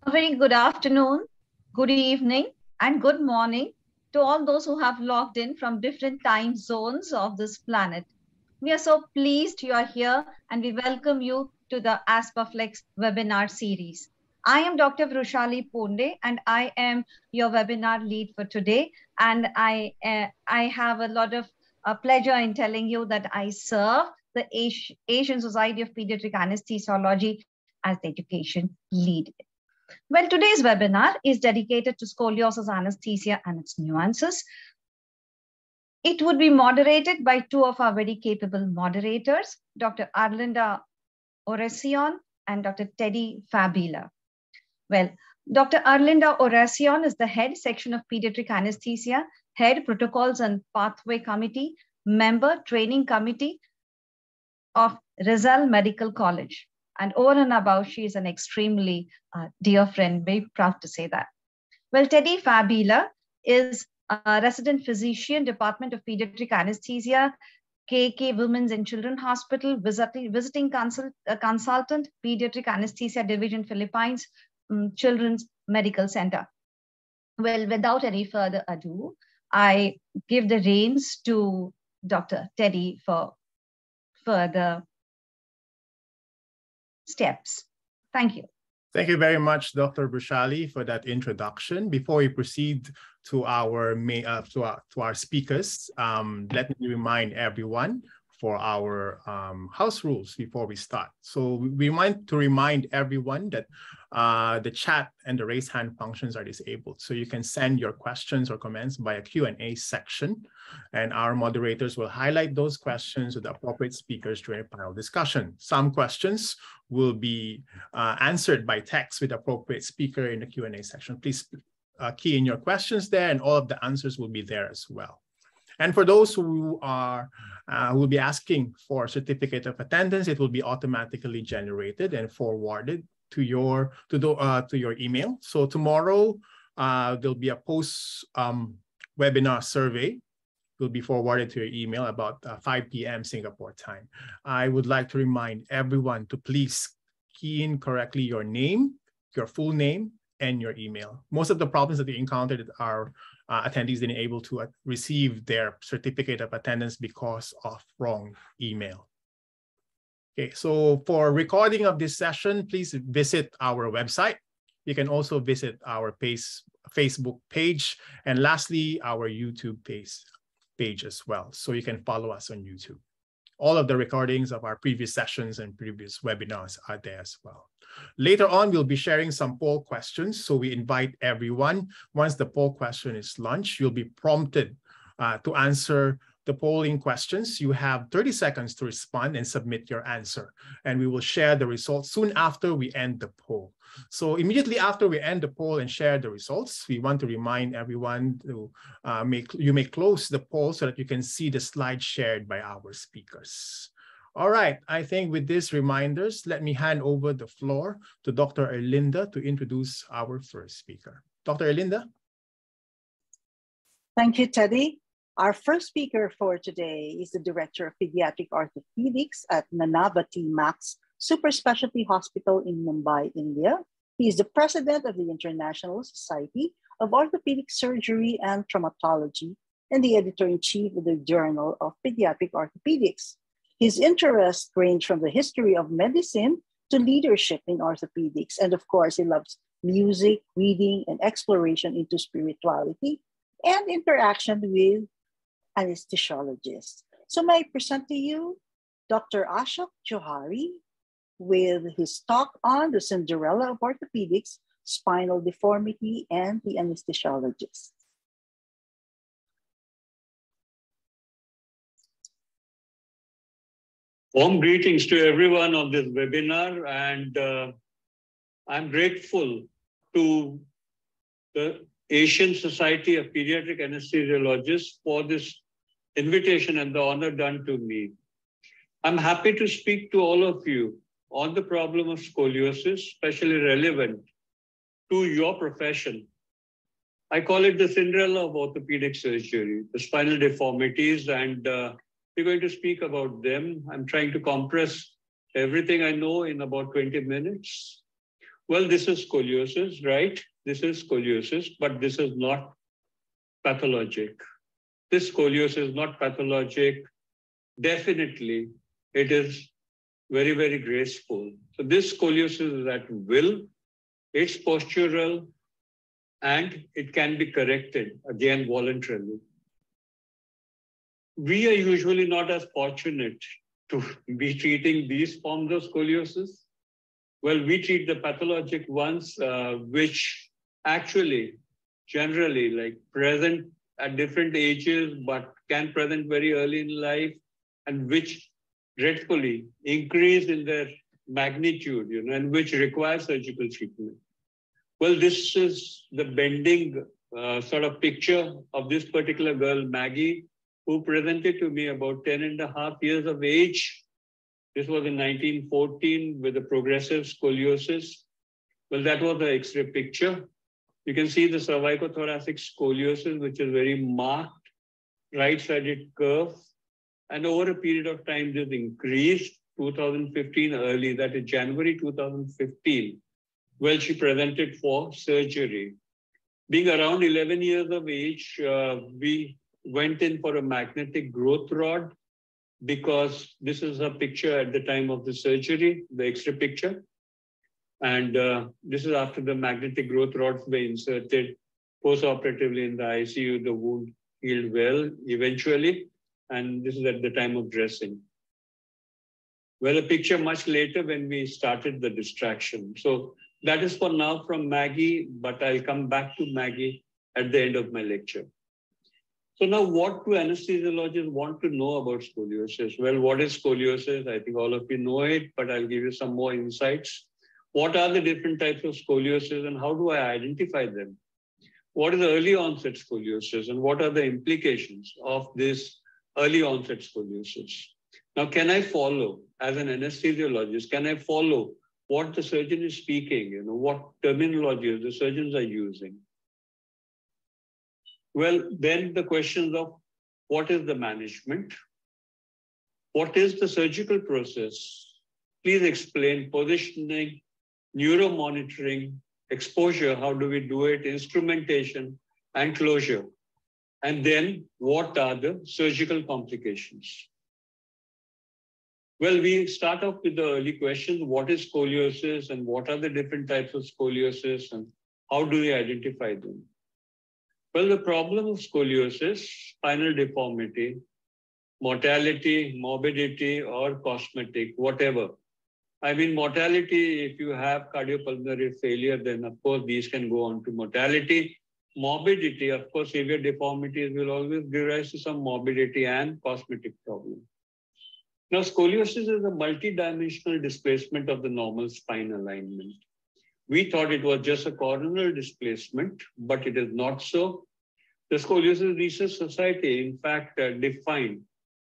A very good afternoon, good evening, and good morning to all those who have logged in from different time zones of this planet. We are so pleased you are here and we welcome you to the ASPA-FLEX webinar series. I am Dr. Vrushali Ponde and I am your webinar lead for today. And I have a lot of pleasure in telling you that I serve the Asian Society of Pediatric Anesthesiology as the education lead. Well, today's webinar is dedicated to scoliosis anesthesia and its nuances. It would be moderated by two of our very capable moderators, Dr. Arlinda Oracion and Dr. Teddy Fabila. Well, Dr. Arlinda Oracion is the head section of pediatric anesthesia, head protocols and pathway committee, member training committee of Rizal Medical College. And over and above, she is an extremely dear friend, very proud to say that. Well, Teddy Fabila is a resident physician, Department of Pediatric Anesthesia, KK Women's and Children's Hospital, visiting consultant, Pediatric Anesthesia Division, Philippines, Children's Medical Center. Well, without any further ado, I give the reins to Dr. Teddy for further steps. Thank you. Thank you very much, Dr. Vrushali, for that introduction. Before we proceed to our speakers, let me remind everyone for our house rules before we start. So we want to remind everyone that the chat and the raise hand functions are disabled. So you can send your questions or comments via Q&A section, and our moderators will highlight those questions with the appropriate speakers during a panel discussion. Some questions will be answered by text with the appropriate speaker in the Q&A section. Please key in your questions there, and all of the answers will be there as well. And for those who will be asking for a certificate of attendance, it will be automatically generated and forwarded to your email. So tomorrow there'll be a post-webinar survey. Will be forwarded to your email about 5 p.m. Singapore time. I would like to remind everyone to please key in correctly your name, your full name, and your email. Most of the problems that we encountered are attendees didn't able to receive their certificate of attendance because of wrong email. Okay, so for recording of this session, please visit our website. You can also visit our Facebook page, and lastly, our YouTube page as well. So you can follow us on YouTube. All of the recordings of our previous sessions and previous webinars are there as well. Later on, we'll be sharing some poll questions. So we invite everyone, once the poll question is launched, you'll be prompted to answer the polling questions. You have 30 seconds to respond and submit your answer. And we will share the results soon after we end the poll. So immediately after we end the poll and share the results, we want to remind everyone to you may close the poll so that you can see the slide shared by our speakers. All right, I think with these reminders, let me hand over the floor to Dr. Arlinda to introduce our first speaker. Dr. Arlinda. Thank you, Teddy. Our first speaker for today is the Director of Pediatric Orthopedics at Nanavati Max Super Specialty Hospital in Mumbai, India. He is the President of the International Society of Orthopedic Surgery and Traumatology and the Editor-in-Chief of the Journal of Pediatric Orthopedics. His interests range from the history of medicine to leadership in orthopedics. And of course, he loves music, reading, and exploration into spirituality and interaction with anesthesiologists. So may I present to you Dr. Ashok Johari with his talk on the Cinderella of orthopedics, spinal deformity, and the anesthesiologist. Warm greetings to everyone on this webinar, and I'm grateful to the Asian Society of Pediatric Anesthesiologists for this invitation and the honor done to me. I'm happy to speak to all of you on the problem of scoliosis, especially relevant to your profession. I call it the Cinderella of orthopedic surgery, the spinal deformities, and we're going to speak about them. I'm trying to compress everything I know in about 20 minutes. Well, this is scoliosis, right? This is scoliosis, but this is not pathologic. This scoliosis is not pathologic. Definitely, it is very, very graceful. So this scoliosis is at will, it's postural, and it can be corrected, again, voluntarily. We are usually not as fortunate to be treating these forms of scoliosis. Well, we treat the pathologic ones, which actually, generally, like present at different ages, but can present very early in life, and which dreadfully increase in their magnitude, and which require surgical treatment. Well, this is the bending sort of picture of this particular girl, Maggie, who presented to me about 10.5 years of age. This was in 1914 with a progressive scoliosis. Well, that was the X-ray picture. You can see the cervicothoracic scoliosis, which is very marked, right-sided curve. And over a period of time, this increased. 2015 early, that is January 2015. Well, she presented for surgery. Being around 11 years of age, we went in for a magnetic growth rod, because this is a picture at the time of the surgery, the X-ray picture. And this is after the magnetic growth rods were inserted post-operatively in the ICU. The wound healed well eventually. And this is at the time of dressing. Well, a picture much later when we started the distraction. So that is for now from Maggie, but I'll come back to Maggie at the end of my lecture. So now what do anesthesiologists want to know about scoliosis? Well, what is scoliosis? I think all of you know it, but I'll give you some more insights. What are the different types of scoliosis and how do I identify them? What is the early onset scoliosis and what are the implications of this early onset scoliosis? Now, can I follow, as an anesthesiologist, can I follow what the surgeon is speaking, what terminology the surgeons are using? Well, then the questions of what is the management? What is the surgical process? Please explain positioning, neuromonitoring, exposure, how do we do it, instrumentation, and closure. And then what are the surgical complications? Well, we start off with the early questions. What is scoliosis and what are the different types of scoliosis and how do we identify them? Well, the problem of scoliosis, spinal deformity, mortality, morbidity, or cosmetic, whatever. I mean, mortality, if you have cardiopulmonary failure, then of course these can go on to mortality. Morbidity, of course, severe deformities will always give rise to some morbidity and cosmetic problem. Now, scoliosis is a multidimensional displacement of the normal spine alignment. We thought it was just a coronal displacement, but it is not so. The Scoliosis Research Society, in fact, defined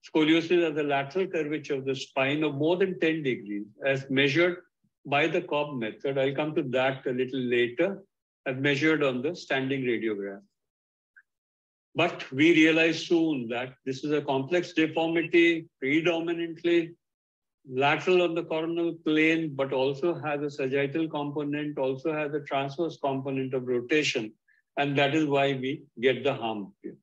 scoliosis as a lateral curvature of the spine of more than 10 degrees as measured by the Cobb method. I'll come to that a little later, as measured on the standing radiograph. But we realized soon that this is a complex deformity, predominantly lateral on the coronal plane, but also has a sagittal component, also has a transverse component of rotation. And that is why we get the hump here.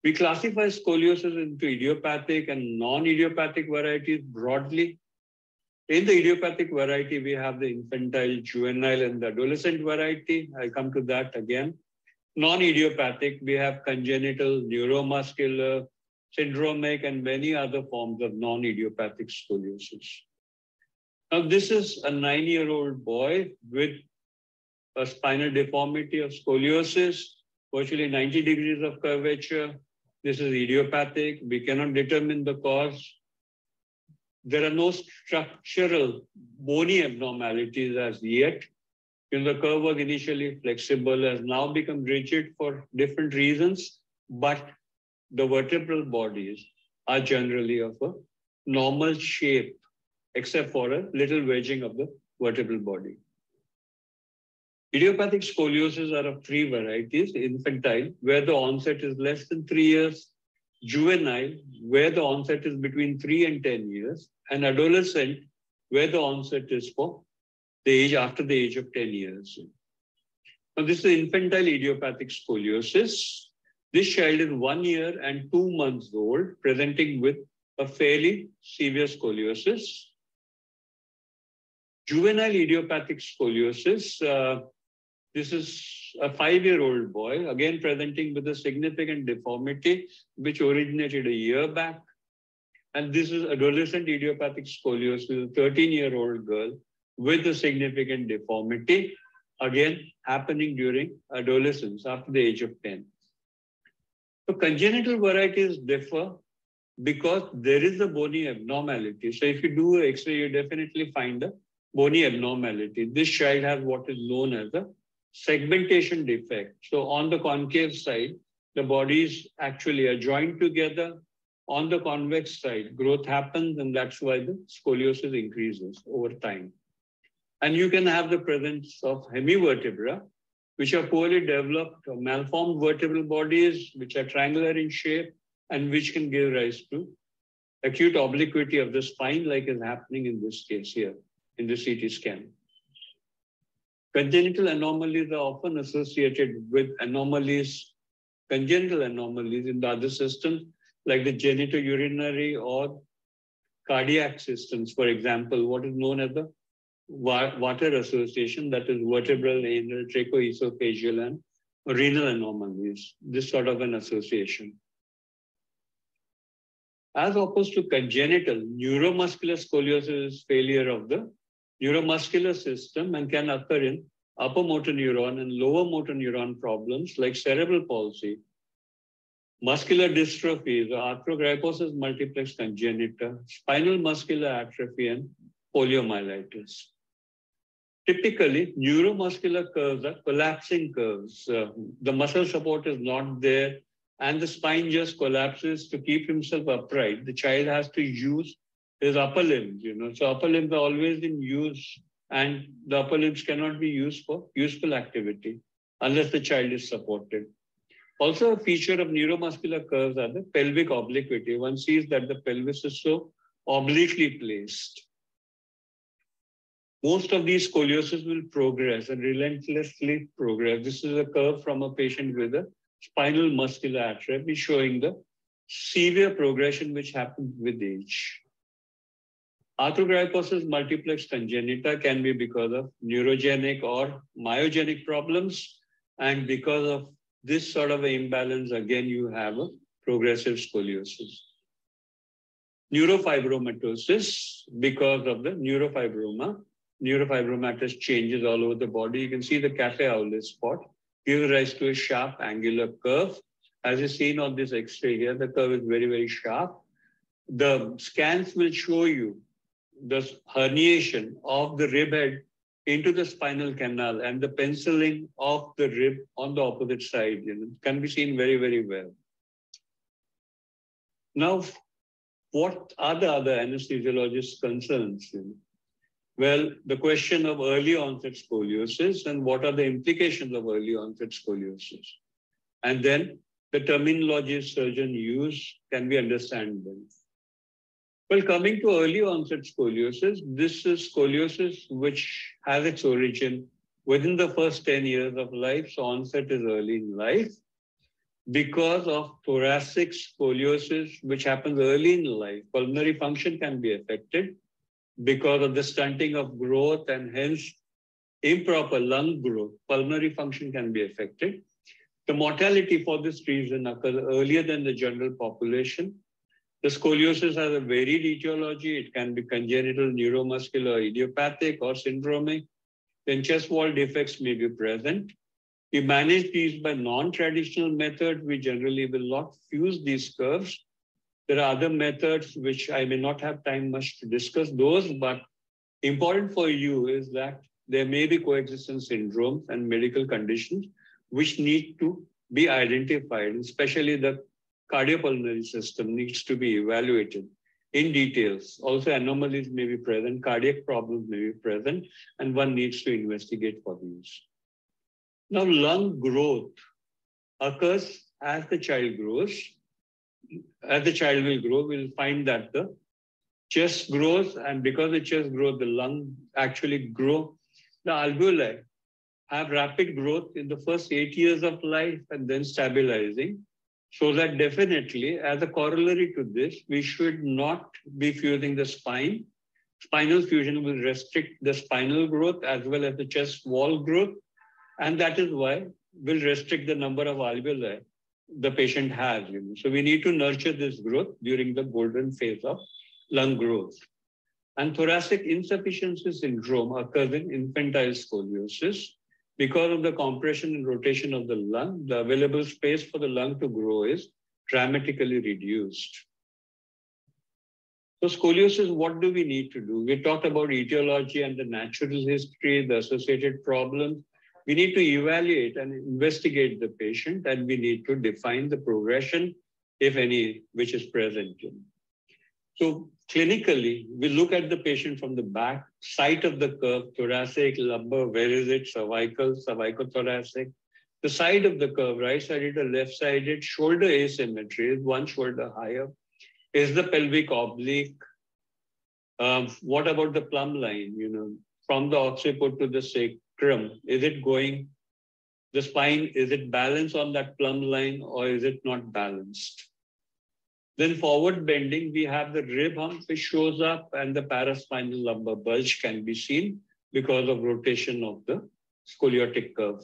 We classify scoliosis into idiopathic and non-idiopathic varieties broadly. In the idiopathic variety, we have the infantile, juvenile, and the adolescent variety. I'll come to that again. Non-idiopathic, we have congenital, neuromuscular, syndromic, and many other forms of non-idiopathic scoliosis. Now, this is a 9-year-old boy with a spinal deformity of scoliosis, virtually 90 degrees of curvature. This is idiopathic. We cannot determine the cause. There are no structural bony abnormalities as yet. The curve was initially flexible, has now become rigid for different reasons, but the vertebral bodies are generally of a normal shape, except for a little wedging of the vertebral body. Idiopathic scoliosis are of 3 varieties: infantile, where the onset is less than 3 years; juvenile, where the onset is between 3 and 10 years; and adolescent, where the onset is for the age after the age of 10 years. Now, this is infantile idiopathic scoliosis. This child is 1 year and 2 months old, presenting with a fairly severe scoliosis. Juvenile idiopathic scoliosis, this is a 5-year-old boy, again presenting with a significant deformity, which originated a year back. And this is adolescent idiopathic scoliosis, a 13-year-old girl with a significant deformity, again happening during adolescence after the age of 10. So congenital varieties differ because there is a bony abnormality. So if you do an X-ray, you definitely find a bony abnormality. This child has what is known as a segmentation defect. So on the concave side, the bodies actually are joined together. On the convex side, growth happens, and that's why the scoliosis increases over time. And you can have the presence of hemivertebra, which are poorly developed or malformed vertebral bodies, which are triangular in shape, and which can give rise to acute obliquity of the spine, like is happening in this case here, in the CT scan. Congenital anomalies are often associated with anomalies, congenital anomalies in the other systems, like the genitourinary or cardiac systems. For example, what is known as the water association, that is vertebral, anal, tracheoesophageal, and renal anomalies, this sort of an association. As opposed to congenital, neuromuscular scoliosis is failure of the neuromuscular system and can occur in upper motor neuron and lower motor neuron problems like cerebral palsy, muscular dystrophies, arthrogryposis multiplex congenita, spinal muscular atrophy, and poliomyelitis. Typically, neuromuscular curves are collapsing curves. The muscle support is not there, and the spine just collapses. To keep himself upright, the child has to use his upper limbs, So upper limbs are always in use, and the upper limbs cannot be used for useful activity unless the child is supported. Also, a feature of neuromuscular curves are the pelvic obliquity. One sees that the pelvis is so obliquely placed. Most of these scoliosis will progress and relentlessly progress. This is a curve from a patient with a spinal muscular atrophy showing the severe progression which happens with age. Arthrogryposis multiplex congenita can be because of neurogenic or myogenic problems, and because of this sort of imbalance, again, you have a progressive scoliosis. Neurofibromatosis, because of the neurofibromatous changes all over the body. You can see the cafe au lait spot gives rise to a sharp angular curve. As is seen on this X-ray here, the curve is very, very sharp. The scans will show you the herniation of the rib head into the spinal canal and the penciling of the rib on the opposite side. It can be seen very, very well. Now, what are the other anesthesiologists' concerns? Well, the question of early onset scoliosis and what are the implications of early onset scoliosis. And then the terminology surgeon use, can we understand them? Well, coming to early onset scoliosis, this is scoliosis which has its origin within the first 10 years of life. So onset is early in life. Because of thoracic scoliosis, which happens early in life, pulmonary function can be affected. Because of the stunting of growth and hence improper lung growth, pulmonary function can be affected. The mortality for this reason occurs earlier than the general population. The scoliosis has a varied etiology. It can be congenital, neuromuscular, idiopathic, or syndromic. Then chest wall defects may be present. We manage these by non-traditional methods. We generally will not fuse these curves. There are other methods which I may not have time much to discuss those, but important for you is that there may be coexistence syndromes and medical conditions which need to be identified, especially the cardiopulmonary system needs to be evaluated in details. Also, anomalies may be present, cardiac problems may be present, and one needs to investigate for these. Now, lung growth occurs as the child grows. As the child will grow, we'll find that the chest grows, and because the chest grows, the lung actually grow the alveoli have rapid growth in the first 8 years of life and then stabilizing. So that definitely, as a corollary to this, we should not be fusing the spine. Spinal fusion will restrict the spinal growth as well as the chest wall growth. And that is why will restrict the number of alveoli the patient has. So we need to nurture this growth during the golden phase of lung growth. And thoracic insufficiency syndrome occurs in infantile scoliosis. Because of the compression and rotation of the lung, the available space for the lung to grow is dramatically reduced. So scoliosis, what do we need to do? We talked about etiology and the natural history, the associated problems. We need to evaluate and investigate the patient, and we need to define the progression, if any, which is present. So clinically, we look at the patient from the back, site of the curve, thoracic, lumbar, where is it, cervical, cervicothoracic. The side of the curve, right-sided or left-sided, shoulder asymmetry, is one shoulder higher. Is the pelvic oblique? What about the plumb line, from the occiput to the sacrum? Is it going, the spine, is it balanced on that plumb line or is it not balanced? Then forward bending, we have the rib hump which shows up and the paraspinal lumbar bulge can be seen because of rotation of the scoliotic curve.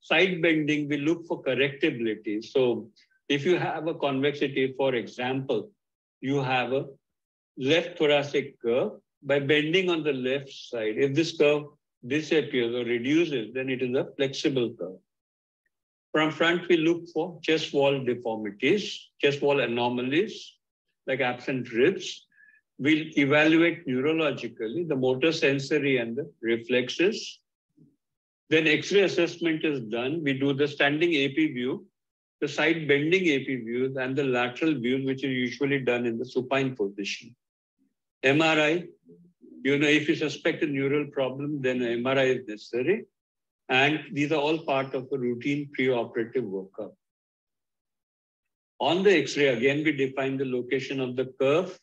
Side bending, we look for correctability. So if you have a convexity, for example, you have a left thoracic curve, by bending on the left side, if this curve disappears or reduces, then it is a flexible curve. From front, we look for chest wall deformities, chest wall anomalies, like absent ribs. We'll evaluate neurologically the motor sensory and the reflexes. Then X-ray assessment is done. We do the standing AP view, the side bending AP views, and the lateral views, which are usually done in the supine position. MRI, if you suspect a neural problem, then MRI is necessary. And these are all part of a routine preoperative workup. On the X-ray, again, we define the location of the curve,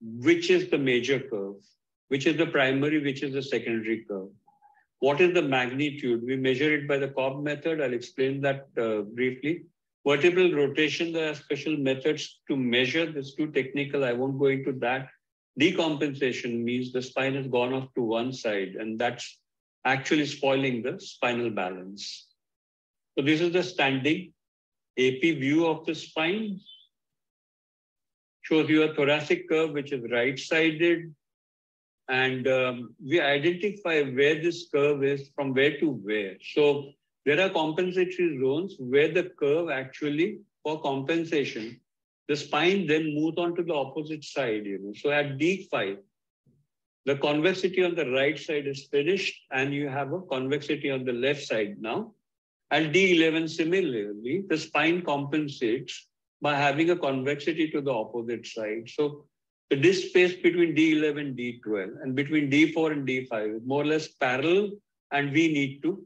which is the major curve, which is the primary, which is the secondary curve. What is the magnitude? We measure it by the Cobb method. I'll explain that briefly. Vertebral rotation, there are special methods to measure. This is too technical. I won't go into that. Decompensation means the spine has gone off to one side, and that's actually spoiling the spinal balance. So this is the standing AP view of the spine. Shows you a thoracic curve, which is right-sided. And we identify where this curve is from where to where. So there are compensatory zones where the curve actually, for compensation, the spine then moves on to the opposite side. So at D5, the convexity on the right side is finished and you have a convexity on the left side now. And D11, similarly, the spine compensates by having a convexity to the opposite side. So the disk space between D11 and D12 and between D4 and D5 is more or less parallel, and we need to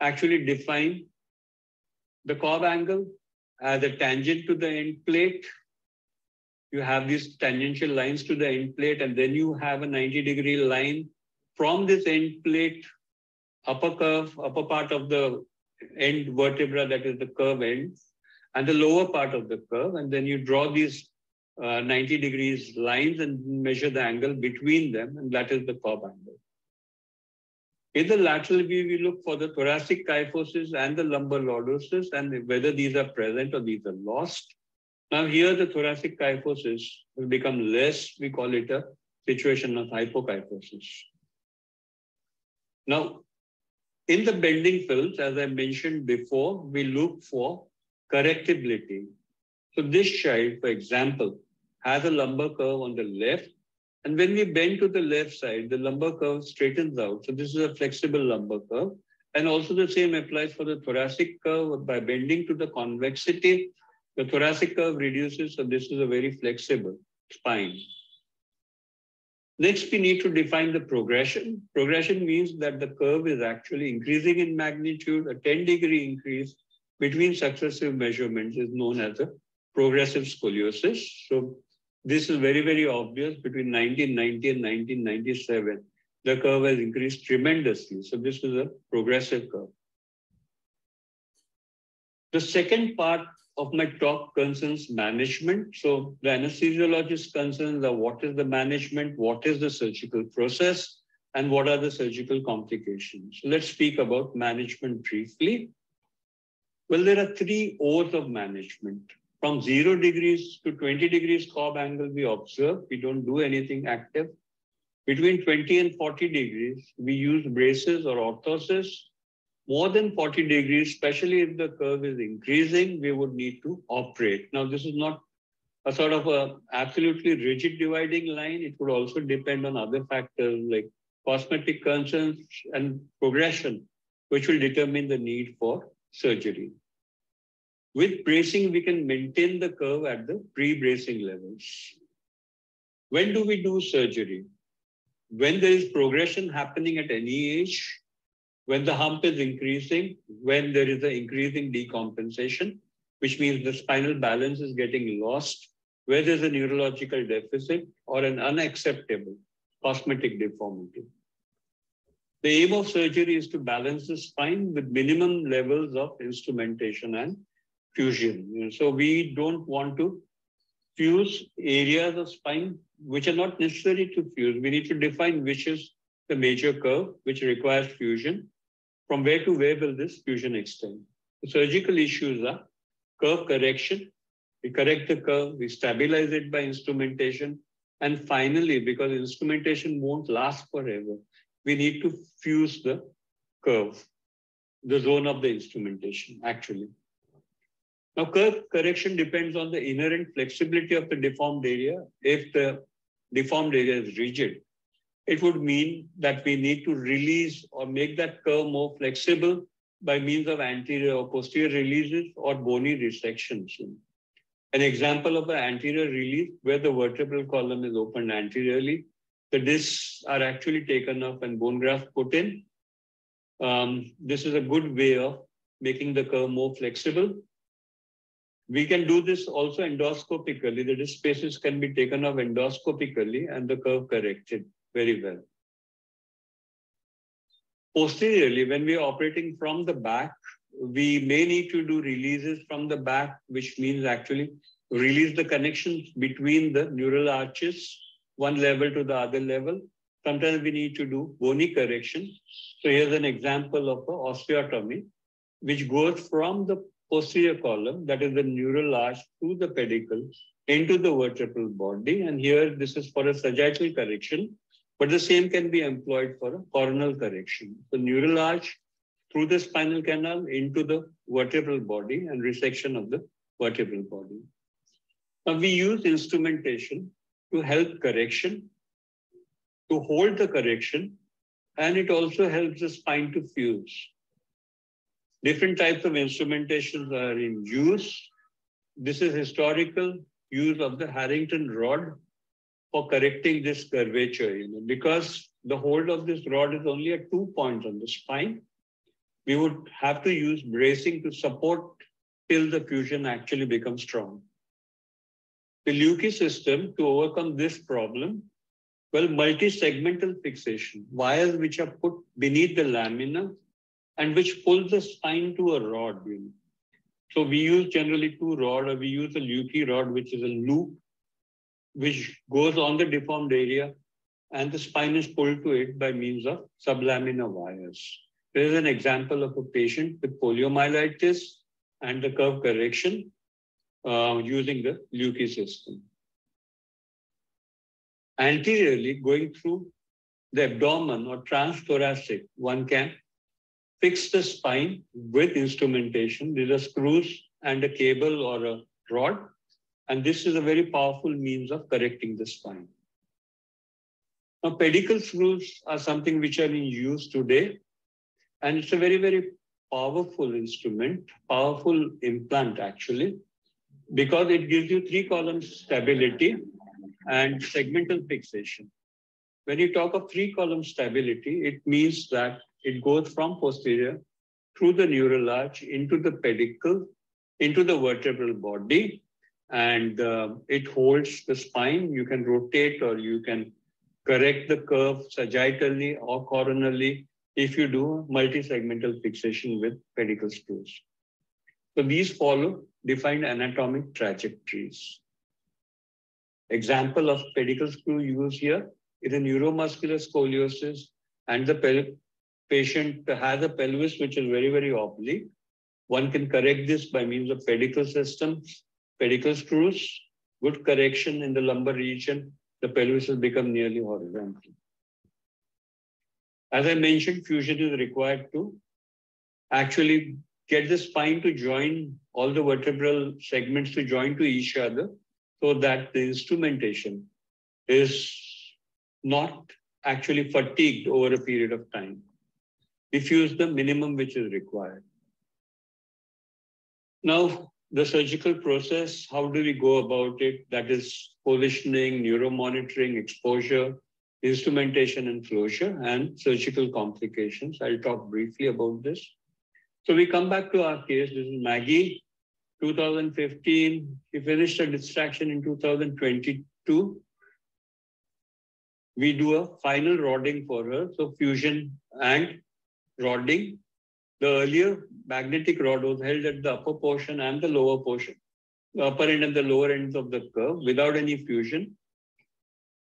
actually define the Cobb angle as a tangent to the end plate. You have these tangential lines to the end plate, and then you have a 90-degree line from this end plate, upper curve, upper part of the end vertebra, that is the curve end, and the lower part of the curve. And then you draw these 90 degrees lines and measure the angle between them, and that is the Cobb angle. In the lateral view, we look for the thoracic kyphosis and the lumbar lordosis, and whether these are present or these are lost. Now here the thoracic kyphosis will become less. We call it a situation of hypokyphosis. Now, in the bending films, as I mentioned before, we look for correctability. So this child, for example, has a lumbar curve on the left. And when we bend to the left side, the lumbar curve straightens out. So this is a flexible lumbar curve. And also the same applies for the thoracic curve. By bending to the convexity, the thoracic curve reduces. So this is a very flexible spine. Next, we need to define the progression. Progression means that the curve is actually increasing in magnitude. A 10-degree increase between successive measurements is known as a progressive scoliosis. So this is very, very obvious between 1990 and 1997. the curve has increased tremendously. So this is a progressive curve. The second part of my talk concerns management. So the anesthesiologist concerns are what is the management, what is the surgical process, and what are the surgical complications. Let's speak about management briefly. Well, there are 3 O's of management. From 0 degrees to 20 degrees Cobb angle, we observe. We don't do anything active. Between 20 and 40 degrees, we use braces or orthosis. More than 40 degrees, especially if the curve is increasing, we would need to operate. Now, this is not a sort of a absolutely rigid dividing line. It would also depend on other factors like cosmetic concerns and progression, which will determine the need for surgery. With bracing, we can maintain the curve at the pre-bracing levels. When do we do surgery? When there is progression happening at any age, when the hump is increasing, when there is an increasing decompensation, which means the spinal balance is getting lost, where there's a neurological deficit or an unacceptable cosmetic deformity. The aim of surgery is to balance the spine with minimum levels of instrumentation and fusion. So we don't want to fuse areas of spine which are not necessary to fuse. We need to define which is the major curve which requires fusion. From where to where will this fusion extend? The surgical issues are curve correction. We correct the curve, we stabilize it by instrumentation. And finally, because instrumentation won't last forever, we need to fuse the curve, the zone of the instrumentation, actually. Now, curve correction depends on the inherent flexibility of the deformed area. If the deformed area is rigid, it would mean that we need to release or make that curve more flexible by means of anterior or posterior releases or bony resections. An example of an anterior release where the vertebral column is opened anteriorly, the discs are actually taken off and bone graft put in. This is a good way of making the curve more flexible. We can do this also endoscopically. The disc spaces can be taken off endoscopically and the curve corrected very well. Posteriorly, when we are operating from the back, we may need to do releases from the back, which means actually release the connections between the neural arches, one level to the other level. Sometimes we need to do bony correction. So here's an example of an osteotomy, which goes from the posterior column, that is the neural arch, through the pedicle into the vertebral body. And here, this is for a sagittal correction, but the same can be employed for a coronal correction. The neural arch through the spinal canal into the vertebral body and resection of the vertebral body. Now, we use instrumentation to help correction, to hold the correction, and it also helps the spine to fuse. Different types of instrumentations are in use. This is historical use of the Harrington rod for correcting this curvature. Because the hold of this rod is only at 2 points on the spine, we would have to use bracing to support till the fusion actually becomes strong. The Lukey system, to overcome this problem, well, multi-segmental fixation, wires which are put beneath the lamina and which pull the spine to a rod. So we use generally 2 rods, or we use a Lukey rod, which is a loop, which goes on the deformed area, and the spine is pulled to it by means of sublaminar wires. There is an example of a patient with poliomyelitis and the curve correction using the Lukey system. Anteriorly, going through the abdomen or transthoracic, one can fix the spine with instrumentation. These are screws and a cable or a rod. And this is a very powerful means of correcting the spine. Now, pedicle screws are something which are in use today. And it's a very, very powerful instrument, powerful implant actually, because it gives you 3-column stability and segmental fixation. When you talk of 3-column stability, it means that it goes from posterior through the neural arch into the pedicle, into the vertebral body, and it holds the spine. You can rotate or you can correct the curve sagittally or coronally if you do multi-segmental fixation with pedicle screws. So these follow defined anatomic trajectories. Example of pedicle screw use here is a neuromuscular scoliosis, and the patient has a pelvis which is very, very oblique. One can correct this by means of pedicle system, pedicle screws, good correction in the lumbar region. The pelvis will become nearly horizontal. As I mentioned, fusion is required to actually get the spine to join, all the vertebral segments to join to each other, so that the instrumentation is not actually fatigued over a period of time. We fuse the minimum which is required. Now, the surgical process, how do we go about it? That is positioning, neuromonitoring, exposure, instrumentation and closure, and surgical complications. I'll talk briefly about this. So we come back to our case. This is Maggie, 2015. She finished a distraction in 2022. We do a final rodding for her. So fusion and rodding. The earlier magnetic rod was held at the upper portion and the lower portion, the upper end and the lower ends of the curve without any fusion.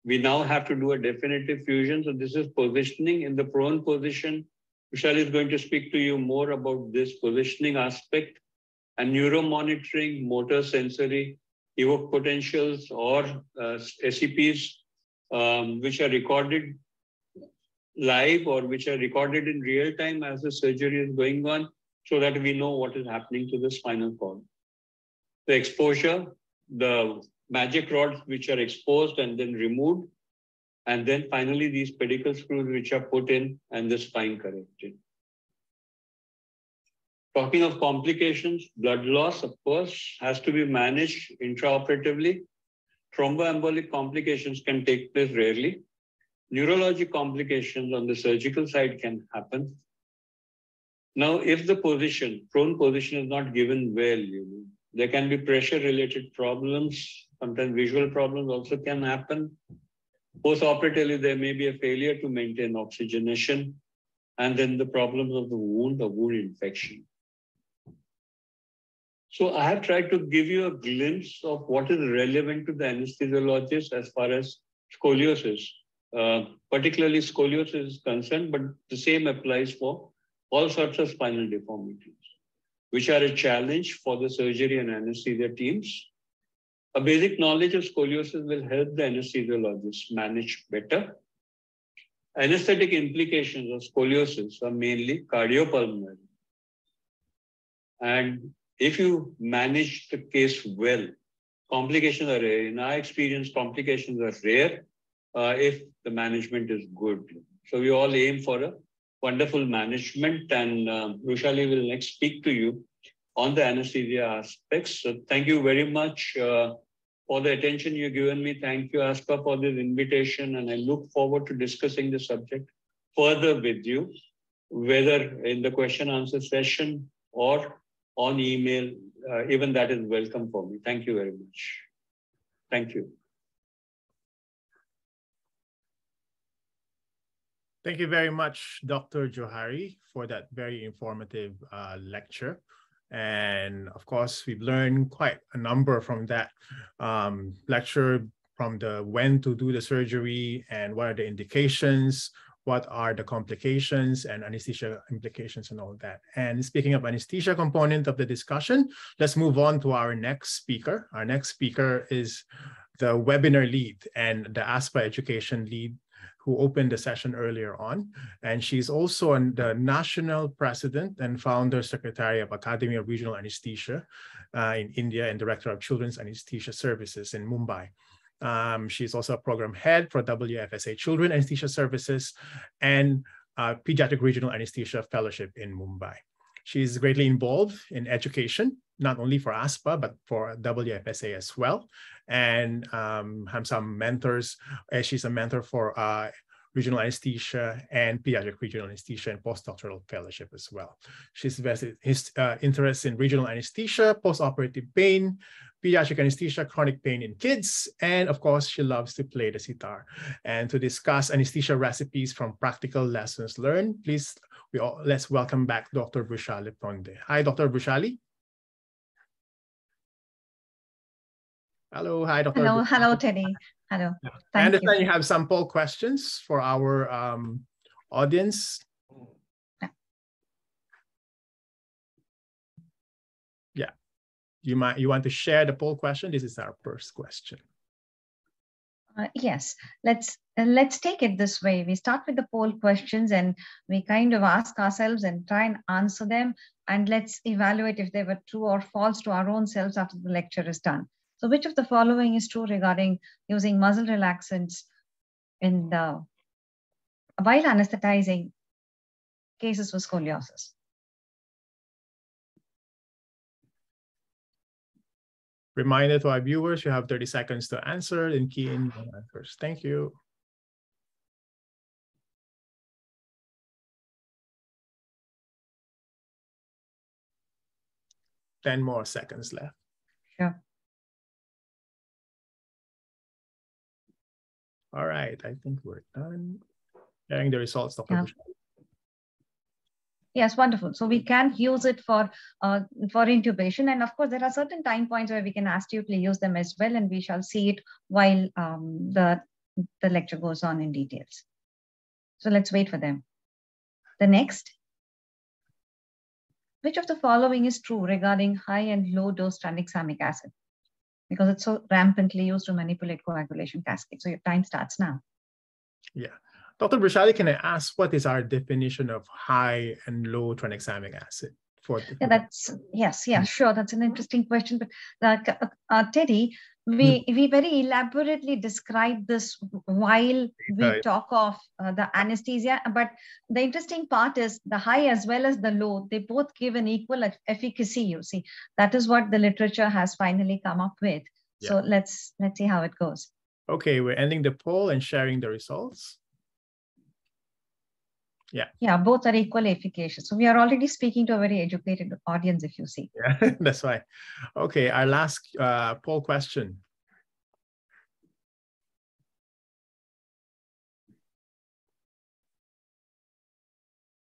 We now have to do a definitive fusion. So this is positioning in the prone position. Vishal is going to speak to you more about this positioning aspect, and neuromonitoring, motor sensory, evoked potentials or SEPs, which are recorded live or which are recorded in real time as the surgery is going on, so that we know what is happening to the spinal cord. The exposure, the magic rods which are exposed and then removed, and then finally these pedicle screws which are put in and the spine corrected. Talking of complications, blood loss, of course, has to be managed intraoperatively. Thromboembolic complications can take place rarely. Neurologic complications on the surgical side can happen. Now, if the position, prone position is not given well, there can be pressure-related problems. Sometimes visual problems also can happen. Post-operatively, there may be a failure to maintain oxygenation, and then the problems of the wound or wound infection. So I have tried to give you a glimpse of what is relevant to the anesthesiologist as far as scoliosis, particularly scoliosis is concerned, but the same applies for all sorts of spinal deformities, which are a challenge for the surgery and anesthesia teams. A basic knowledge of scoliosis will help the anesthesiologists manage better. Anesthetic implications of scoliosis are mainly cardiopulmonary. And if you manage the case well, complications are rare. In our experience, complications are rare if the management is good. So we all aim for a wonderful management, and Rushali will next speak to you on the anesthesia aspects. So thank you very much for the attention you've given me. Thank you, ASPA, for this invitation, and I look forward to discussing the subject further with you, whether in the question-answer session or on email. Even that is welcome for me. Thank you very much. Thank you. Thank you very much, Dr. Johari, for that very informative lecture. And of course, we've learned quite a number from that lecture, from the when to do the surgery and what are the indications, what are the complications and anesthesia implications and all that. And speaking of anesthesia component of the discussion, let's move on to our next speaker. Our next speaker is the webinar lead and the ASPA education lead, who opened the session earlier on. And she's also the national president and founder secretary of Academy of Regional Anesthesia in India and director of Children's Anesthesia Services in Mumbai. She's also a program head for WFSA Children Anesthesia Services and Pediatric Regional Anesthesia Fellowship in Mumbai. She's greatly involved in education, not only for ASPA, but for WFSA as well. And have some mentors. She's a mentor for regional anesthesia and pediatric regional anesthesia and postdoctoral fellowship as well. She's vested his interest in regional anesthesia, post-operative pain, pediatric anesthesia, chronic pain in kids, and of course, she loves to play the sitar. And to discuss anesthesia recipes from practical lessons learned, let's welcome back Dr. Brushali Ponde. Hi, Dr. Brushali. Hello, hi, Dr. Hello, Teddy. Hello. I understand you have some poll questions for our audience. Yeah, you want to share the poll question? This is our first question. Yes, let's take it this way. We start with the poll questions and we kind of ask ourselves and try and answer them, and let's evaluate if they were true or false to our own selves after the lecture is done. So which of the following is true regarding using muscle relaxants while anesthetizing cases with scoliosis? Reminder to our viewers, you have 30 seconds to answer and key in your answers. Thank you. Ten more seconds left. Sure. All right, I think we're done. Sharing the results, Dr. Yeah. Brushali. Yes, wonderful. So we can use it for intubation. And of course, there are certain time points where we can astutely use them as well. And we shall see it while the lecture goes on in details. So let's wait for them. The next. Which of the following is true regarding high and low dose tranexamic acid? Because it's so rampantly used to manipulate coagulation cascades. So your time starts now. Yeah. Dr. Brushali, can I ask what is our definition of high and low tranexamic acid? Sure. That's an interesting question. But Teddy, we very elaborately describe this while we talk of the anesthesia. But the interesting part is the high as well as the low, they both give an equal efficacy, you see. That is what the literature has finally come up with. Yeah. So let's see how it goes. Okay, we're ending the poll and sharing the results. Yeah, both are equally efficacious. So we are already speaking to a very educated audience, if you see. Yeah, that's right. Okay, our last poll question.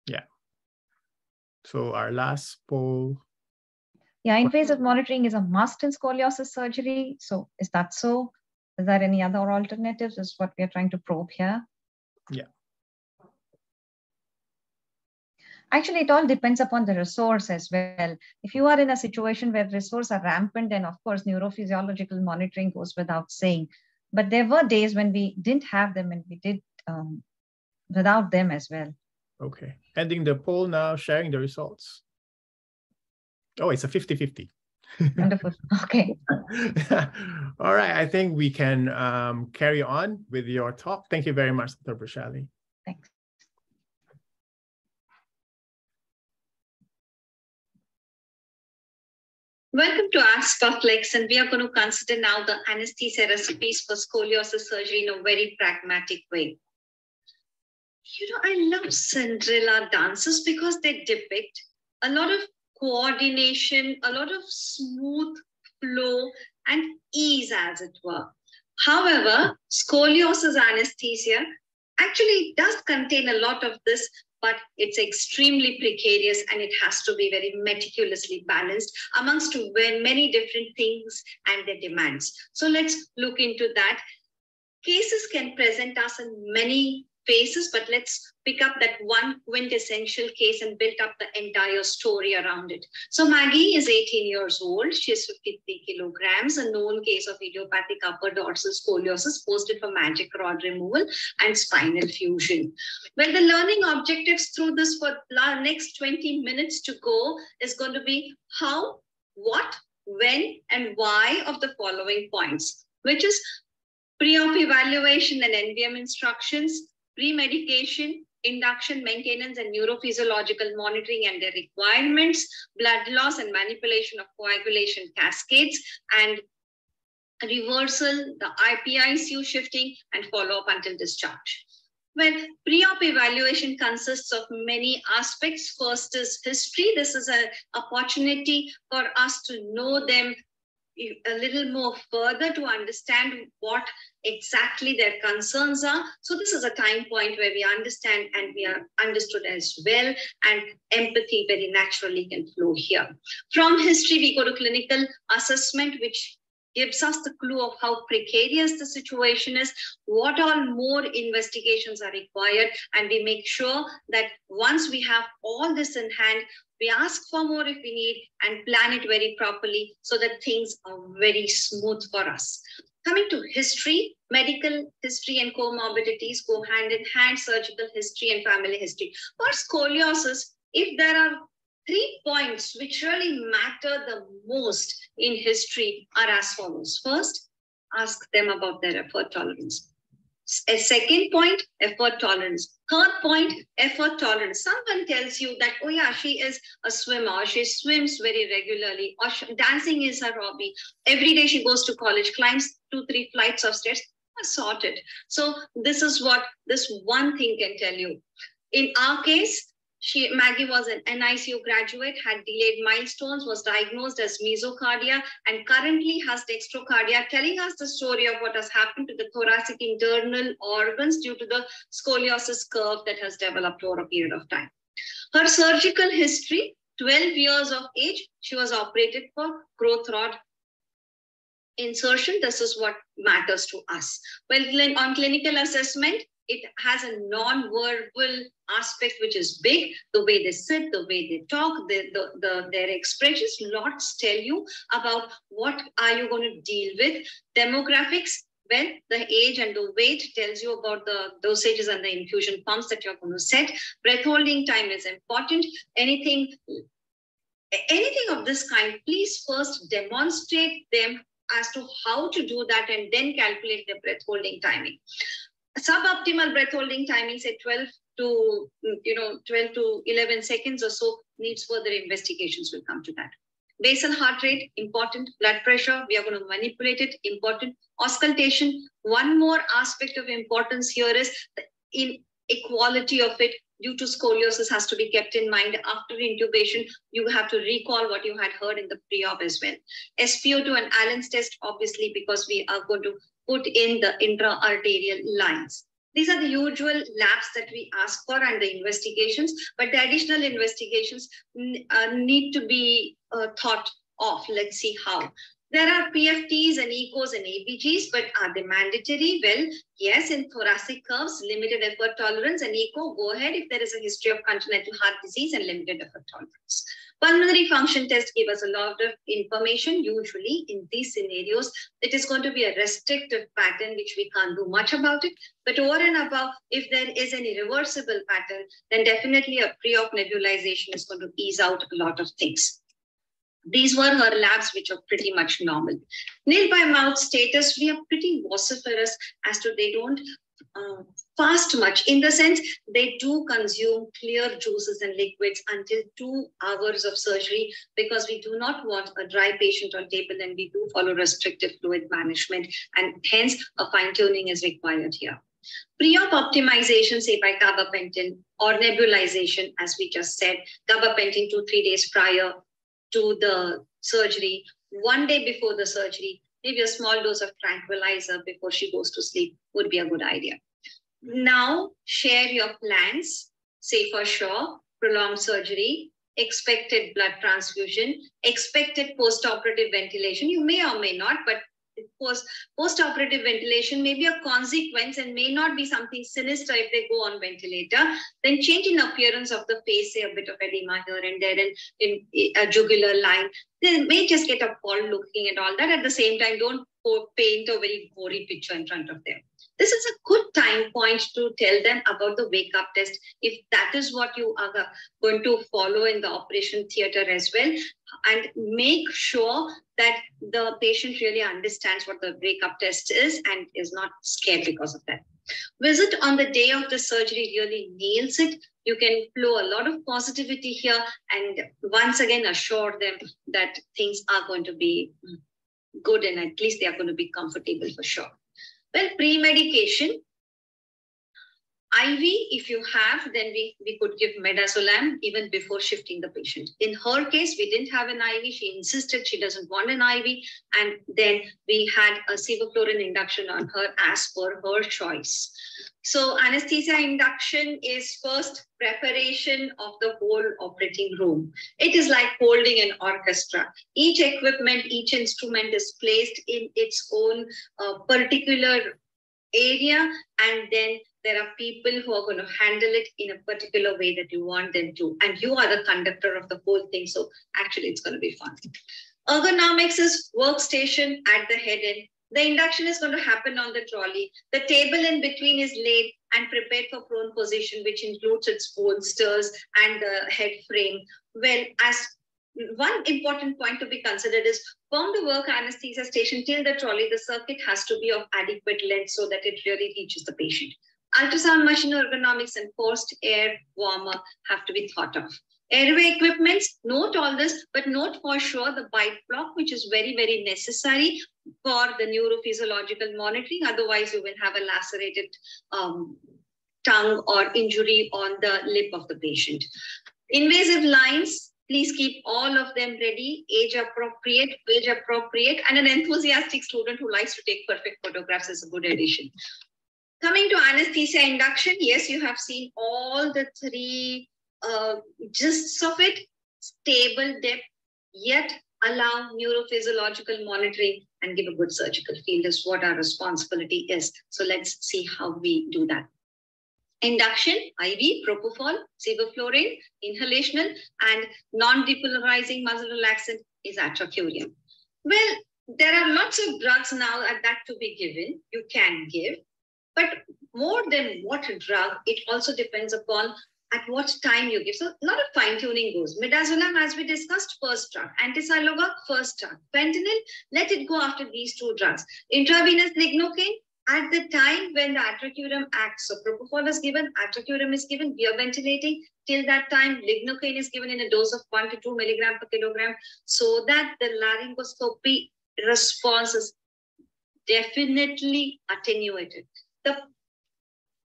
Yeah. So our last poll. Yeah, invasive monitoring is a must in scoliosis surgery. So is that so? Is there any other alternatives? Is what we are trying to probe here. Yeah. Actually, it all depends upon the resource as well. If you are in a situation where resources are rampant, then of course, neurophysiological monitoring goes without saying. But there were days when we didn't have them and we did without them as well. Okay. Ending the poll now, sharing the results. Oh, it's a 50-50. Wonderful. Okay. All right. I think we can carry on with your talk. Thank you very much, Dr. Brushali. Thanks. Welcome to ASPA-FLEX, and we are going to consider now the anesthesia recipes for scoliosis surgery in a very pragmatic way. You know, I love Cinderella dances because they depict a lot of coordination, a lot of smooth flow and ease, as it were. However, scoliosis anesthesia actually does contain a lot of this, but it's extremely precarious and it has to be very meticulously balanced amongst many different things and their demands. So let's look into that. Cases can present us in many phases, but let's pick up that one quintessential case and build up the entire story around it. So Maggie is 18 years old. She is 53 kilograms, a known case of idiopathic upper dorsal scoliosis posted for magic rod removal and spinal fusion. Well, the learning objectives through this for the next 20 minutes to go is going to be how, what, when, and why of the following points, which is pre-op evaluation and NVM instructions, pre-medication, induction, maintenance, and neurophysiological monitoring and their requirements, blood loss and manipulation of coagulation cascades, and reversal, the IPICU shifting, and follow-up until discharge. Well, pre-op evaluation consists of many aspects. First is history. This is an opportunity for us to know them a little more further to understand what exactly their concerns are. So this is a time point where we understand and we are understood as well, and empathy very naturally can flow here. From history, we go to clinical assessment, which gives us the clue of how precarious the situation is, what all more investigations are required, and we make sure that once we have all this in hand, we ask for more if we need and plan it very properly so that things are very smooth for us. Coming to history, medical history and comorbidities go hand in hand, surgical history and family history. For scoliosis, if there are 3 points which really matter the most in history are as follows. First, ask them about their effort tolerance. A second point, effort tolerance. Third point, effort tolerance. Someone tells you that, oh yeah, she is a swimmer, or she swims very regularly, or dancing is her hobby. Every day she goes to college, climbs 2-3 flights of stairs, sorted. So this is what this one thing can tell you. In our case, Maggie was an NICU graduate, had delayed milestones, was diagnosed as mesocardia, and currently has dextrocardia, telling us the story of what has happened to the thoracic internal organs due to the scoliosis curve that has developed over a period of time. Her surgical history, 12 years of age, she was operated for growth rod insertion. This is what matters to us. Well, on clinical assessment, it has a non-verbal aspect, which is big. The way they sit, the way they talk, their expressions, lots tell you about what are you going to deal with. Demographics, well, the age and the weight tells you about the dosages and the infusion pumps that you're going to set. Breath holding time is important. Anything of this kind, please first demonstrate them as to how to do that and then calculate the breath holding timing. Suboptimal breath holding timing, say 12 to 11 seconds or so, needs further investigations. Will come to that. Basal heart rate, important. Blood pressure, we are going to manipulate it, important. Auscultation, one more aspect of importance here is the inequality of it due to scoliosis has to be kept in mind. After intubation, you have to recall what you had heard in the pre-op as well. SpO2 and Allen's test, obviously, because we are going to put in the intra-arterial lines. These are the usual labs that we ask for and the investigations, but the additional investigations need to be thought of. Let's see how. There are PFTs and ECOs and ABGs, but are they mandatory? Well, yes, in thoracic curves, limited effort tolerance and ECO, go ahead if there is a history of congenital heart disease and limited effort tolerance. Pulmonary function test give us a lot of information. Usually in these scenarios, it is going to be a restrictive pattern, which we can't do much about it. But over and above, if there is any reversible pattern, then definitely a pre-op nebulization is going to ease out a lot of things. These were her labs, which are pretty much normal. Nil by mouth status, we are pretty vociferous as to they don't fast much, in the sense they do consume clear juices and liquids until 2 hours of surgery, because we do not want a dry patient on table, and we do follow restrictive fluid management, and hence a fine-tuning is required here. Pre-op optimization, say by gabapentin, or nebulization, as we just said, gabapentin 2-3 days prior to the surgery, 1 day before the surgery, maybe a small dose of tranquilizer before she goes to sleep would be a good idea. Now, share your plans, say for sure, prolonged surgery, expected blood transfusion, expected post-operative ventilation. You may or may not, but post-operative ventilation may be a consequence and may not be something sinister if they go on ventilator. Then change in appearance of the face, say a bit of edema here and there in a jugular line. They may just get appalled looking at all that. At the same time, don't paint a very gory picture in front of them. This is a good time point to tell them about the wake-up test, if that is what you are going to follow in the operation theater as well. And make sure that the patient really understands what the wake-up test is and is not scared because of that. Visit on the day of the surgery really nails it. You can flow a lot of positivity here and once again assure them that things are going to be good and at least they are going to be comfortable for sure. Well, pre-medication, IV, if you have, then we could give midazolam even before shifting the patient. In her case, we didn't have an IV. She insisted she doesn't want an IV. And then we had a sevoflurane induction on her as per her choice. So anesthesia induction is first preparation of the whole operating room. It is like holding an orchestra. Each equipment, each instrument is placed in its own particular area, and then there are people who are going to handle it in a particular way that you want them to. And you are the conductor of the whole thing. So actually, it's going to be fun. Ergonomics is workstation at the head end. The induction is going to happen on the trolley. The table in between is laid and prepared for prone position, which includes its bolsters and the head frame. Well, as one important point to be considered is from the work anesthesia station till the trolley, the circuit has to be of adequate length so that it really reaches the patient. Ultrasound machine ergonomics and forced air warmer have to be thought of. Airway equipments, note all this, but note for sure the bite block, which is very, very necessary for the neurophysiological monitoring. Otherwise, you will have a lacerated tongue or injury on the lip of the patient. Invasive lines, please keep all of them ready, age appropriate, and an enthusiastic student who likes to take perfect photographs is a good addition. Coming to anesthesia induction, yes, you have seen all the three gists of it. Stable depth, yet allow neurophysiological monitoring and give a good surgical field is what our responsibility is. So let's see how we do that. Induction, IV, propofol, sevoflurane, inhalational, and non-depolarizing muscle relaxant is atracurium. Well, there are lots of drugs now that to be given, you can give, but more than what drug, it also depends upon at what time you give. So a lot of fine-tuning goes. Midazolam, as we discussed, first drug. Antipsychotic, first drug. Fentanyl, let it go after these two drugs. Intravenous lignocaine, at the time when the atracurium acts. So propofol is given, atracurium is given, we are ventilating. Till that time, lignocaine is given in a dose of 1 to 2 milligram per kilogram so that the laryngoscopy response is definitely attenuated. The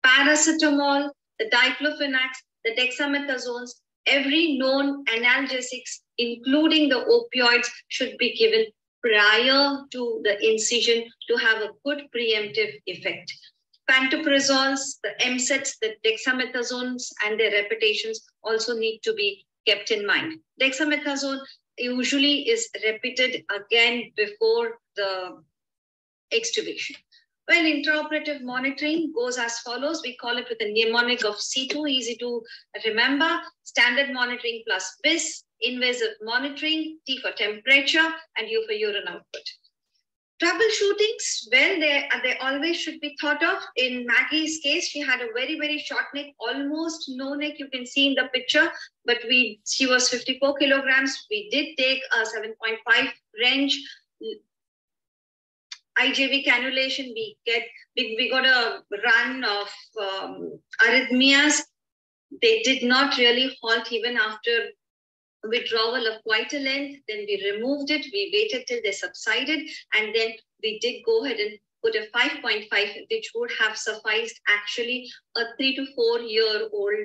paracetamol, the diclofenac, the dexamethasones, every known analgesics, including the opioids, should be given prior to the incision to have a good preemptive effect. Pantoprazoles, the MSETs, the dexamethasones, and their repetitions also need to be kept in mind. Dexamethasone usually is repeated again before the extubation. Well, intraoperative monitoring goes as follows. We call it with a mnemonic of C2, easy to remember. Standard monitoring plus BIS, invasive monitoring, T for temperature, and U for urine output. Troubleshootings, well, they always should be thought of. In Maggie's case, she had a very, very short neck, almost no neck. You can see in the picture, but she was 54 kilograms. We did take a 7.5 range. IJV cannulation, we got a run of arrhythmias. They did not really halt even after withdrawal of quite a length. Then we removed it. We waited till they subsided. And then we did go ahead and put a 5.5, which would have sufficed actually a 3 to 4 year old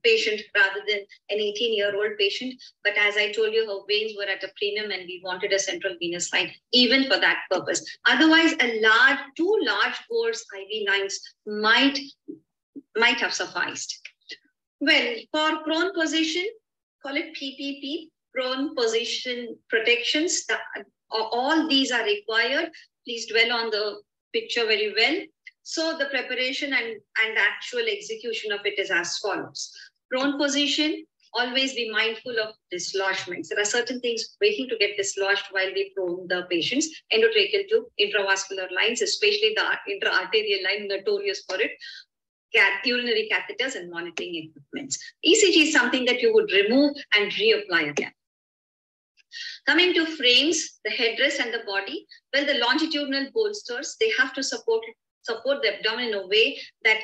patient rather than an 18-year-old patient. But as I told you, her veins were at a premium and we wanted a central venous line even for that purpose. Otherwise, two large bores IV lines might have sufficed. Well, for prone position, call it PPP, prone position protections. All these are required. Please dwell on the picture very well. So the preparation and actual execution of it is as follows. Prone position, always be mindful of dislodgements. There are certain things waiting to get dislodged while we prone the patients. Endotracheal tube, intravascular lines, especially the intraarterial line, notorious for it. Urinary catheters and monitoring equipments. ECG is something that you would remove and reapply again. Coming to frames, the headrest and the body, well, the longitudinal bolsters, they have to support the abdomen in a way that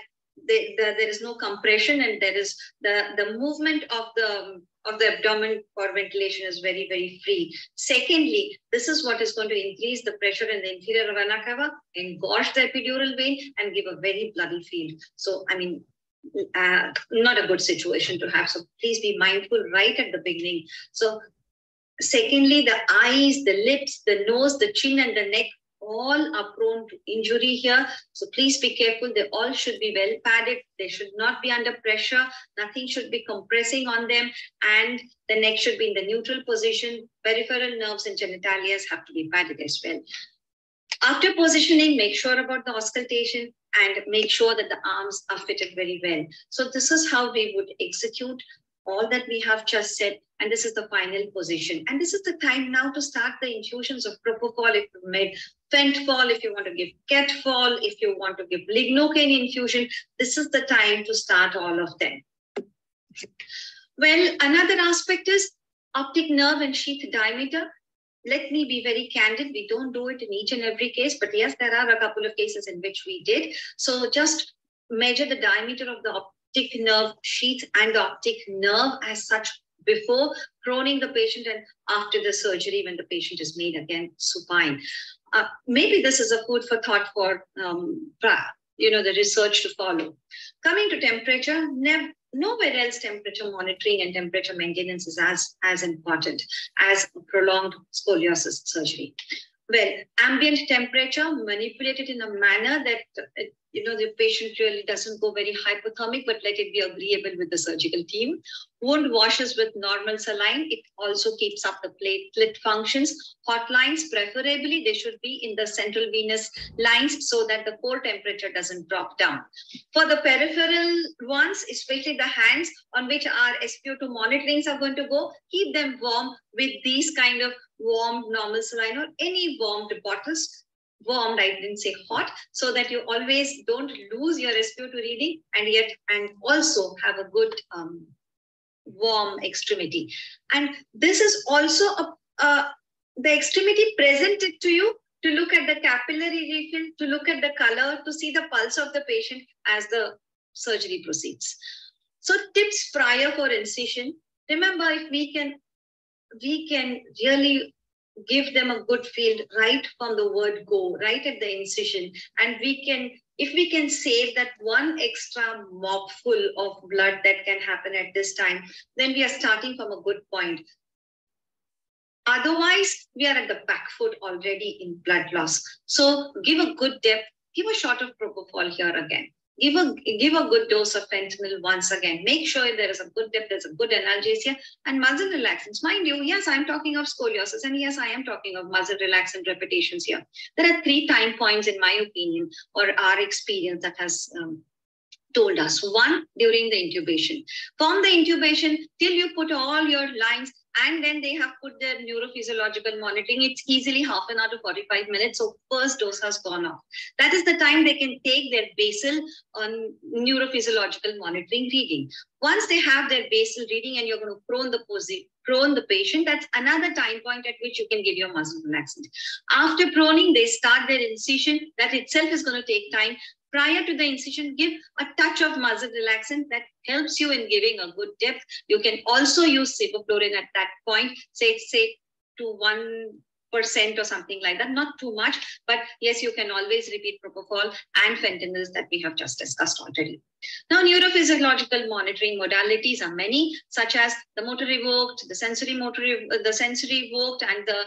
there is no compression and there is the movement of the abdomen for ventilation is very, very free. Secondly, this is what is going to increase the pressure in the inferior vena cava, engorge the epidural vein, and give a very bloody field. So, I mean, not a good situation to have. So please be mindful right at the beginning. So secondly, the eyes, the lips, the nose, the chin, and the neck all are prone to injury here. So please be careful. They all should be well padded. They should not be under pressure. Nothing should be compressing on them. And the neck should be in the neutral position. Peripheral nerves and genitalia have to be padded as well. After positioning, make sure about the auscultation and make sure that the arms are fitted very well. So this is how we would execute all that we have just said. And this is the final position. And this is the time now to start the infusions of propofol if you made fentfol, if you want to give ketfol, if you want to give lignocaine infusion. This is the time to start all of them. Well, another aspect is optic nerve and sheath diameter. Let me be very candid. We don't do it in each and every case, but yes, there are a couple of cases in which we did. So just measure the diameter of the optic nerve sheath and the optic nerve as such before proning the patient and after the surgery when the patient is made again supine. Maybe this is a food for thought for the research to follow. Coming to temperature, nowhere else temperature monitoring and temperature maintenance is as important as prolonged scoliosis surgery. Well, ambient temperature manipulated in a manner that the patient really doesn't go very hypothermic, but let it be agreeable with the surgical team. Wound washes with normal saline. It also keeps up the platelet functions. Hot lines, preferably, they should be in the central venous lines so that the core temperature doesn't drop down. For the peripheral ones, especially the hands on which our SpO2 monitorings are going to go, keep them warm with these kind of warm normal saline or any warmed bottles. Warmed, I didn't say hot, so that you always don't lose your SpO2 reading and also have a good warm extremity. And this is also the extremity presented to you to look at the capillary refill, to look at the color, to see the pulse of the patient as the surgery proceeds. So tips prior for incision. Remember, if we can really give them a good field right from the word go, right at the incision. And if we can save that one extra mopful of blood that can happen at this time, then we are starting from a good point. Otherwise, we are at the back foot already in blood loss. So give a good depth, give a shot of propofol here again. Give a good dose of fentanyl once again. Make sure there is a good depth, there's a good analgesia and muscle relaxants. Mind you, yes, I'm talking of scoliosis, and yes, I am talking of muscle relaxant repetitions here. There are 3 time points, in my opinion, or our experience that has told us. One, during the intubation. From the intubation till you put all your lines, and then they have put their neurophysiological monitoring. It's easily half an hour to 45 minutes. So first dose has gone off. That is the time they can take their basal on neurophysiological monitoring reading. Once they have their basal reading and you're going to prone the patient, that's another time point at which you can give your muscle relaxant. After proning, they start their incision. That itself is going to take time. Prior to the incision, give a touch of muscle relaxant that helps you in giving a good depth. You can also use sevoflurane at that point, say to 1% or something like that, not too much, but yes, you can always repeat propofol and fentanyls that we have just discussed already. Now, neurophysiological monitoring modalities are many, such as the motor evoked, the sensory evoked, and the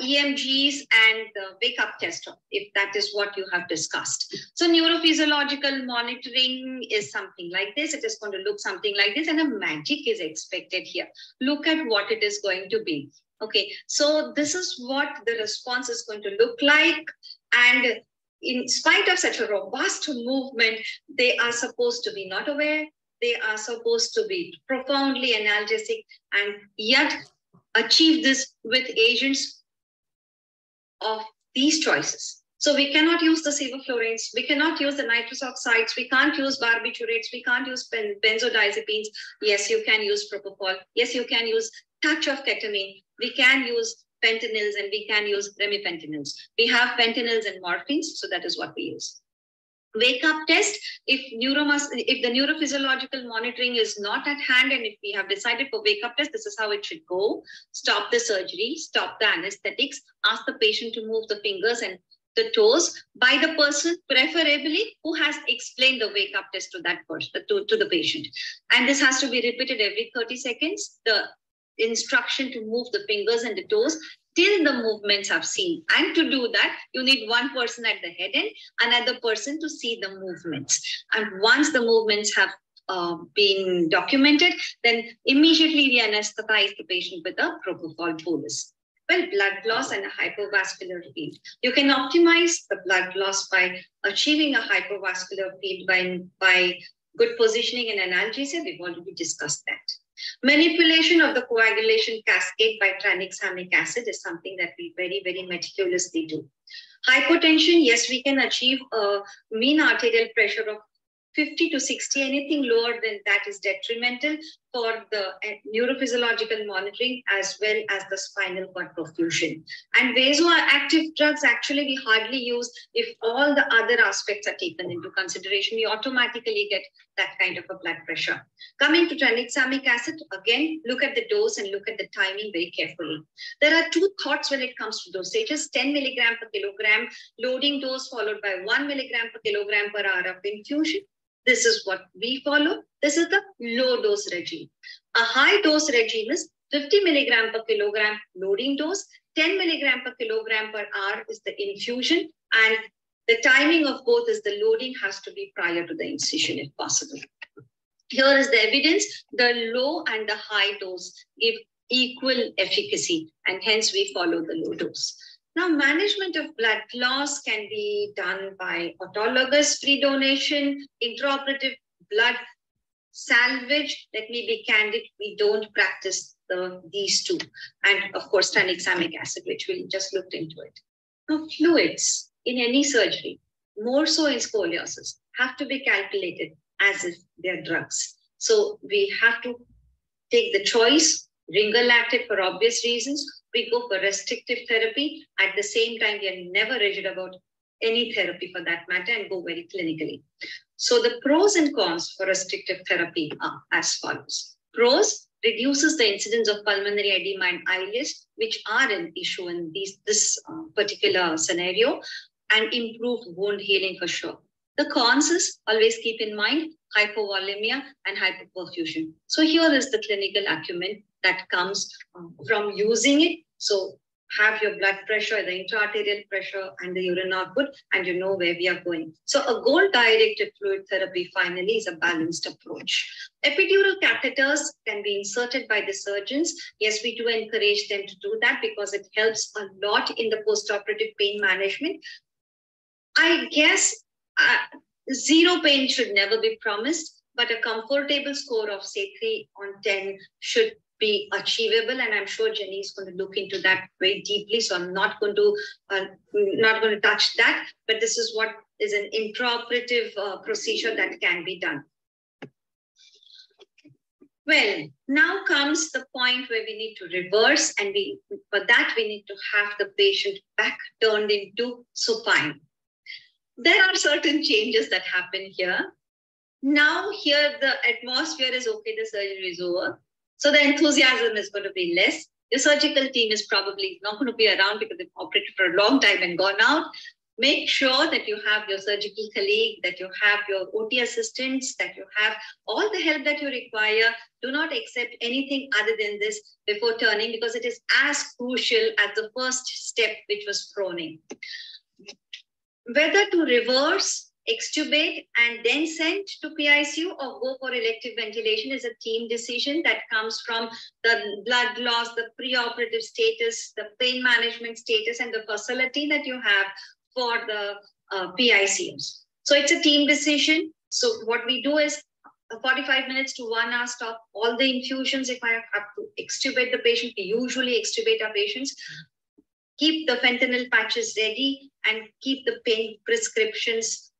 EMGs and the wake-up test, if that is what you have discussed. So neurophysiological monitoring is something like this. It is going to look something like this, and a magic is expected here. Look at what it is going to be. Okay, so this is what the response is going to look like. And in spite of such a robust movement, they are supposed to be not aware. They are supposed to be profoundly analgesic and yet achieve this with agents of these choices. So we cannot use the sevofluranes, we cannot use the nitrous oxides, we can't use barbiturates, we can't use benzodiazepines. Yes, you can use propofol. Yes, you can use touch of ketamine. We can use fentanyls and we can use remifentanils. We have fentanyls and morphines, so that is what we use. Wake-up test, if the neurophysiological monitoring is not at hand and if we have decided for wake-up test, this is how it should go. Stop the surgery, stop the anesthetics, ask the patient to move the fingers and the toes by the person, preferably who has explained the wake-up test to that person, to the patient. And this has to be repeated every 30 seconds. The instruction to move the fingers and the toes till the movements are seen. And to do that, you need one person at the head end, another person to see the movements. And once the movements have been documented, then immediately we anesthetize the patient with a propofol bolus. Well, blood loss and a hypovascular field. You can optimize the blood loss by achieving a hypovascular field by good positioning and analgesia. We've already discussed that. Manipulation of the coagulation cascade by tranexamic acid is something that we very, very meticulously do. Hypotension, yes, we can achieve a mean arterial pressure of 50 to 60. Anything lower than that is detrimental for the neurophysiological monitoring as well as the spinal cord perfusion. And vasoactive drugs actually we hardly use if all the other aspects are taken into consideration. We automatically get that kind of a blood pressure. Coming to tranexamic acid, again, look at the dose and look at the timing very carefully. There are two thoughts when it comes to dosages: 10 milligram per kilogram loading dose followed by 1 milligram per kilogram per hour of infusion. This is what we follow. This is the low dose regime. A high dose regime is 50 milligram per kilogram loading dose, 10 milligram per kilogram per hour is the infusion, and the timing of both is the loading has to be prior to the incision if possible. Here is the evidence. The low and the high dose give equal efficacy, and hence we follow the low dose. Now, management of blood loss can be done by autologous free donation, intraoperative blood salvage. Let me be candid, we don't practice these two. And of course, tranexamic acid, which we just looked into it. Now, fluids in any surgery, more so in scoliosis, have to be calculated as if they're drugs. So we have to take the choice, ringer-lactate for obvious reasons. We go for restrictive therapy. At the same time, we are never rigid about any therapy for that matter and go very clinically. So the pros and cons for restrictive therapy are as follows. Pros: reduces the incidence of pulmonary edema and ileus, which are an issue in this particular scenario, and improve wound healing for sure. The cons is, always keep in mind, hypovolemia and hypoperfusion. So here is the clinical acumen that comes from using it. So have your blood pressure, the intraarterial pressure, and the urine output, and you know where we are going. So a goal-directed fluid therapy finally is a balanced approach. Epidural catheters can be inserted by the surgeons. Yes, we do encourage them to do that because it helps a lot in the post-operative pain management. I guess zero pain should never be promised, but a comfortable score of say 3 on 10 should be achievable, and I'm sure Jenny is going to look into that very deeply. So I'm not going to touch that, but this is what is an intraoperative procedure that can be done. Well, now comes the point where we need to reverse, and for that we need to have the patient back turned into supine. There are certain changes that happen here. Now here the atmosphere is okay, the surgery is over. So the enthusiasm is going to be less. The surgical team is probably not going to be around because they've operated for a long time and gone out. Make sure that you have your surgical colleague, that you have your OT assistants, that you have all the help that you require. Do not accept anything other than this before turning, because it is as crucial as the first step, which was proning. Whether to reverse, extubate, and then send to PICU or go for elective ventilation is a team decision that comes from the blood loss, the preoperative status, the pain management status, and the facility that you have for the PICUs. So it's a team decision. So what we do is 45 minutes to 1 hour stop all the infusions. If I have to extubate the patient, we usually extubate our patients. Keep the fentanyl patches ready and keep the pain prescriptions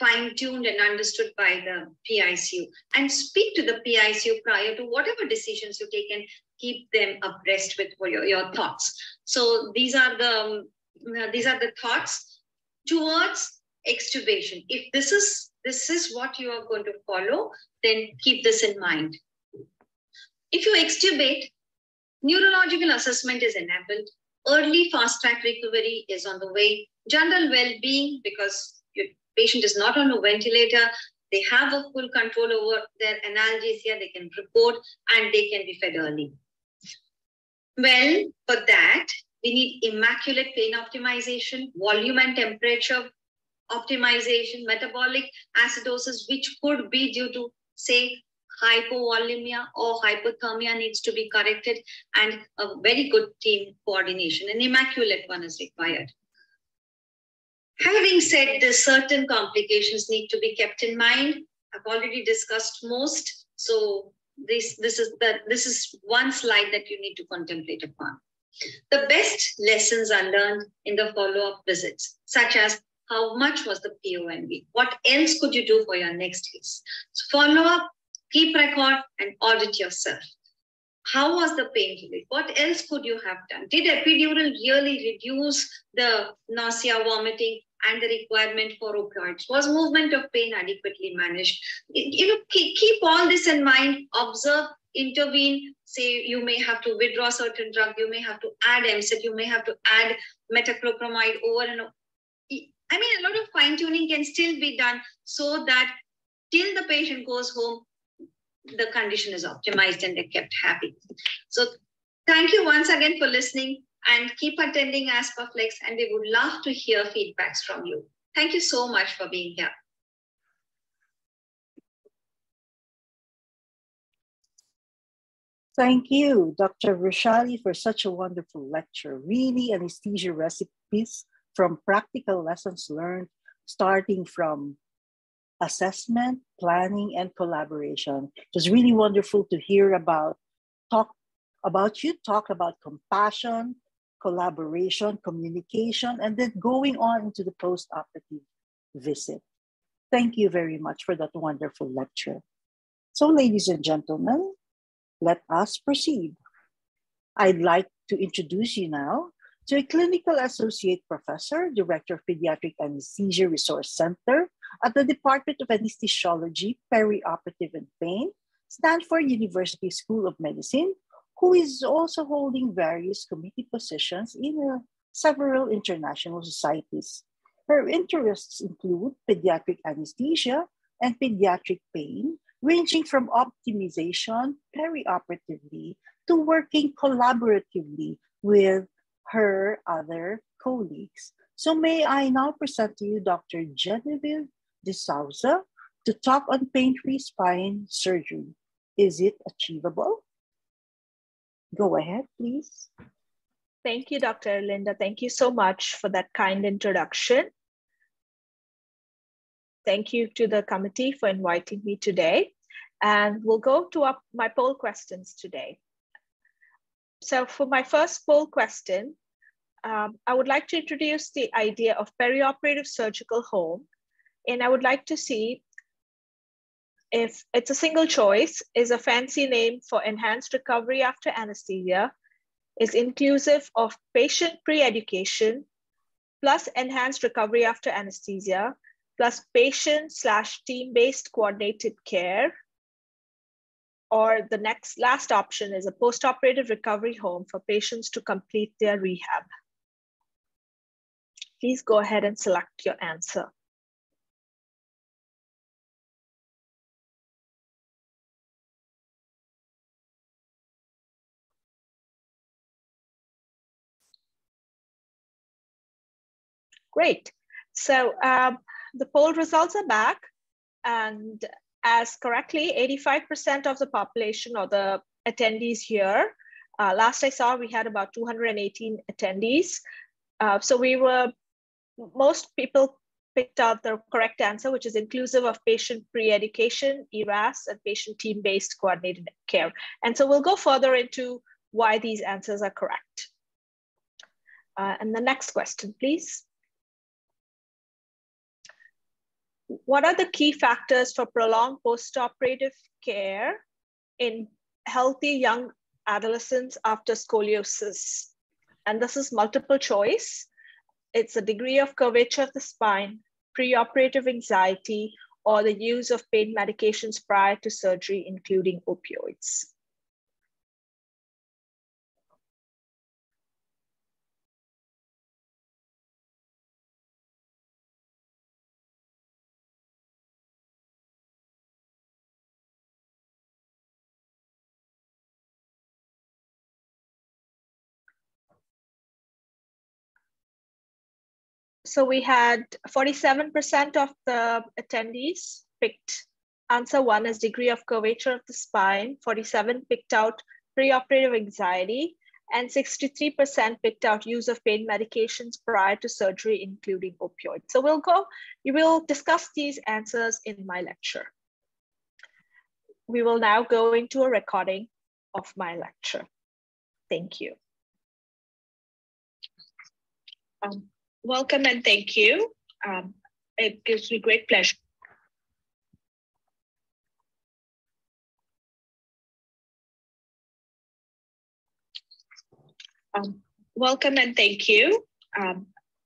fine-tuned and understood by the PICU, and speak to the PICU prior to whatever decisions you take and keep them abreast with your thoughts. So these are the thoughts towards extubation. If this is what you are going to follow, then keep this in mind. If you extubate, neurological assessment is enabled. Early fast-track recovery is on the way. General well-being, because your patient is not on a ventilator, they have a full control over their analgesia, they can report, and they can be fed early. Well, for that, we need immaculate pain optimization, volume and temperature optimization, metabolic acidosis, which could be due to, say, hypovolemia or hypothermia needs to be corrected, and a very good team coordination. An immaculate one is required. Having said this, certain complications need to be kept in mind. I've already discussed most, so this is one slide that you need to contemplate upon. The best lessons are learned in the follow-up visits, such as how much was the PONV? What else could you do for your next case? So follow up, keep record, and audit yourself. How was the pain relief? What else could you have done? Did epidural really reduce the nausea, vomiting, and the requirement for opioids? Was movement of pain adequately managed? Keep all this in mind, observe, intervene. Say you may have to withdraw certain drug, you may have to add MSET, you may have to add metoclopramide over and over. I mean, a lot of fine-tuning can still be done so that till the patient goes home, the condition is optimized and they're kept happy. So thank you once again for listening, and keep attending ASPA-FLEX, and we would love to hear feedbacks from you. Thank you so much for being here. Thank you, Dr. Vaishali, for such a wonderful lecture. Really anesthesia recipes from practical lessons learned, starting from assessment, planning, and collaboration. It was really wonderful to hear talk about compassion, collaboration, communication, and then going on into the post-operative visit. Thank you very much for that wonderful lecture. So, ladies and gentlemen, let us proceed. I'd like to introduce you now to a clinical associate professor, director of Pediatric Anesthesia Resource Center at the Department of Anesthesiology, Perioperative and Pain, Stanford University School of Medicine, who is also holding various committee positions in several international societies. Her interests include pediatric anesthesia and pediatric pain, ranging from optimization perioperatively to working collaboratively with her other colleagues. So may I now present to you Dr. Genevieve de Souza to talk on pain-free spine surgery. Is it achievable? Go ahead, please. Thank you, Dr. Linda. Thank you so much for that kind introduction. Thank you to the committee for inviting me today. And we'll go to my poll questions today. So for my first poll question, I would like to introduce the idea of perioperative surgical home. And I would like to see if it's a single choice, is a fancy name for enhanced recovery after anesthesia, is inclusive of patient pre-education, plus enhanced recovery after anesthesia, plus patient/team-based coordinated care, or the last option is a post-operative recovery home for patients to complete their rehab. Please go ahead and select your answer. Great. So the poll results are back, and as correctly, 85% of the population or the attendees here, last I saw, we had about 218 attendees. So most people picked out the correct answer, which is inclusive of patient pre-education, ERAS, and patient team-based coordinated care. And so we'll go further into why these answers are correct. And the next question, please. What are the key factors for prolonged post-operative care in healthy young adolescents after scoliosis? And this is multiple choice. It's a degree of curvature of the spine, preoperative anxiety, or the use of pain medications prior to surgery, including opioids. So we had 47% of the attendees picked answer 1 as degree of curvature of the spine, 47 picked out preoperative anxiety, and 63% picked out use of pain medications prior to surgery, including opioids. So we will discuss these answers in my lecture. We will now go into a recording of my lecture. Thank you. Welcome and thank you. It gives me great pleasure. Welcome and thank you.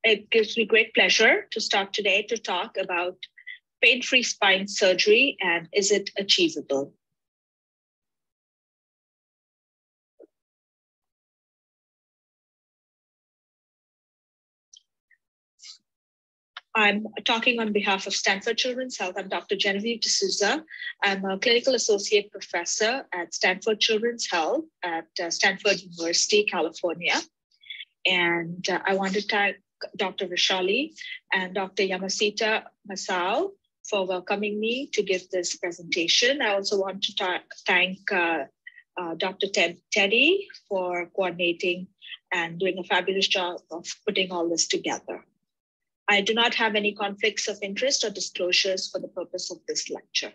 It gives me great pleasure to start today to talk about pain-free spine surgery and is it achievable? I'm talking on behalf of Stanford Children's Health. I'm Dr. Genevieve D'Souza. I'm a clinical associate professor at Stanford Children's Health at Stanford University, California. And I want to thank Dr. Vishali and Dr. Yamashita Masao for welcoming me to give this presentation. I also want to thank Dr. Teddy for coordinating and doing a fabulous job of putting all this together. I do not have any conflicts of interest or disclosures for the purpose of this lecture.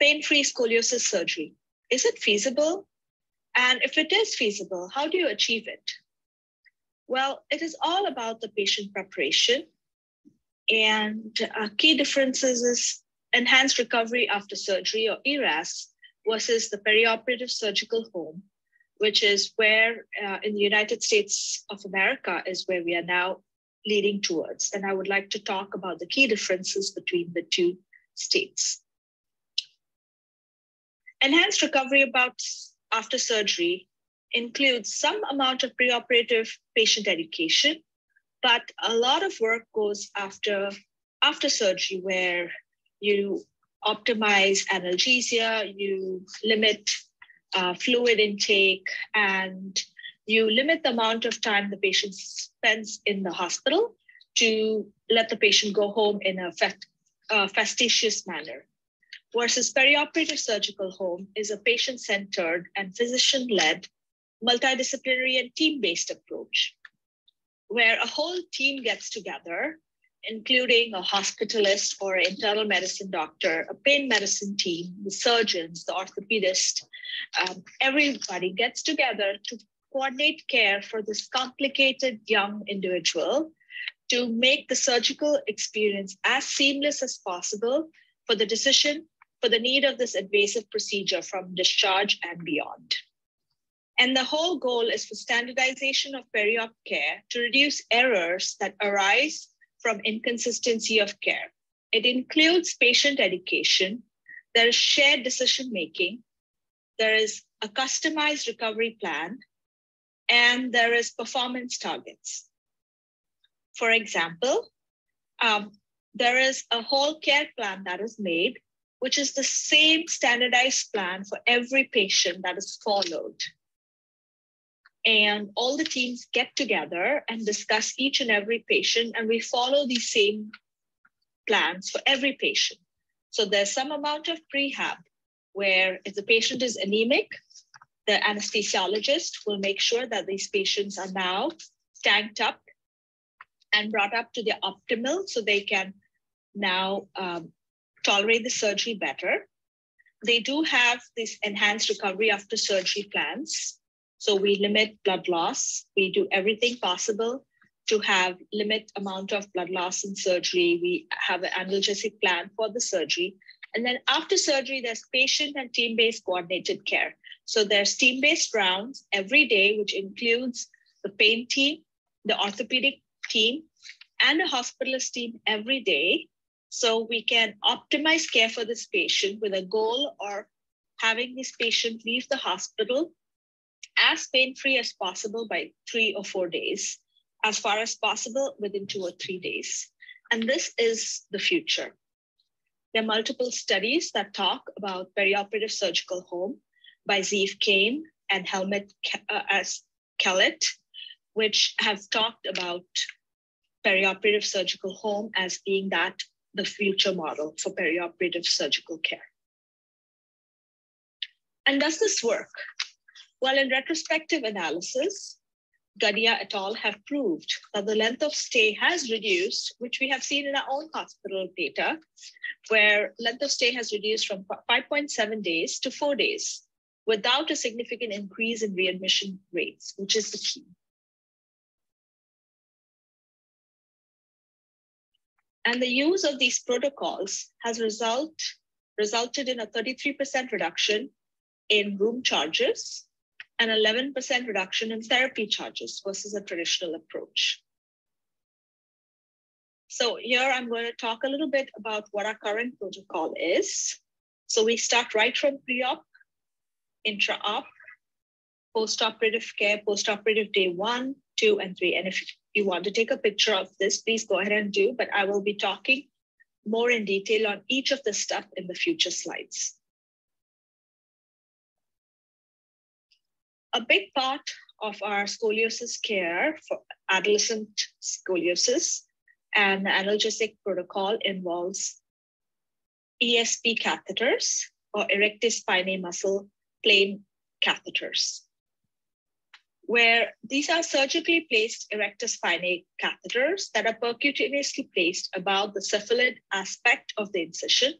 Pain-free scoliosis surgery, is it feasible? And if it is feasible, how do you achieve it? Well, it is all about the patient preparation. And key differences is enhanced recovery after surgery or ERAS versus the perioperative surgical home, which is where in the United States of America is where we are now leading towards. And I would like to talk about the key differences between the two states. Enhanced recovery after surgery includes some amount of preoperative patient education, but a lot of work goes after surgery where you optimize analgesia, you limit fluid intake, and you limit the amount of time the patient spends in the hospital to let the patient go home in a fastidious manner. Versus perioperative surgical home is a patient-centered and physician-led, multidisciplinary and team-based approach, where a whole team gets together, including a hospitalist or an internal medicine doctor, a pain medicine team, the surgeons, the orthopedist, everybody gets together to coordinate care for this complicated young individual to make the surgical experience as seamless as possible for the decision, for the need of this invasive procedure from discharge and beyond. And the whole goal is for standardization of peri-op care to reduce errors that arise from inconsistency of care. It includes patient education, there is shared decision-making, there is a customized recovery plan, and there is performance targets. For example, there is a whole care plan that is made, which is the same standardized plan for every patient that is followed. And all the teams get together and discuss each and every patient, and we follow the same plans for every patient. So there's some amount of prehab where if the patient is anemic, the anesthesiologist will make sure that these patients are now tanked up and brought up to the optimal so they can now tolerate the surgery better. They do have this enhanced recovery after surgery plans. So we limit blood loss. We do everything possible to have limit amount of blood loss in surgery. We have an analgesic plan for the surgery. And then after surgery, there's patient and team-based coordinated care. So there's team-based rounds every day, which includes the pain team, the orthopedic team, and a hospitalist team every day. So we can optimize care for this patient with a goal of having this patient leave the hospital as pain-free as possible by 3 or 4 days, as far as possible within 2 or 3 days. And this is the future. There are multiple studies that talk about perioperative surgical home by Zeev Kane and Helmut Kellett, which have talked about perioperative surgical home as being the future model for perioperative surgical care. And does this work? Well, in retrospective analysis, Gadia et al. Have proved that the length of stay has reduced, which we have seen in our own hospital data, where length of stay has reduced from 5.7 days to 4 days without a significant increase in readmission rates, which is the key. And the use of these protocols has resulted in a 33% reduction in room charges and 11% reduction in therapy charges versus a traditional approach. So here I'm going to talk a little bit about what our current protocol is. So we start right from pre-op, intra-op, post-operative care, post-operative day 1, 2, and 3. And if you want to take a picture of this, please go ahead and do, but I will be talking more in detail on each of the steps in the future slides. A big part of our scoliosis care for adolescent scoliosis and analgesic protocol involves ESP catheters or erector spinae muscle plane catheters, where these are surgically placed erector spinae catheters that are percutaneously placed above the cephalad aspect of the incision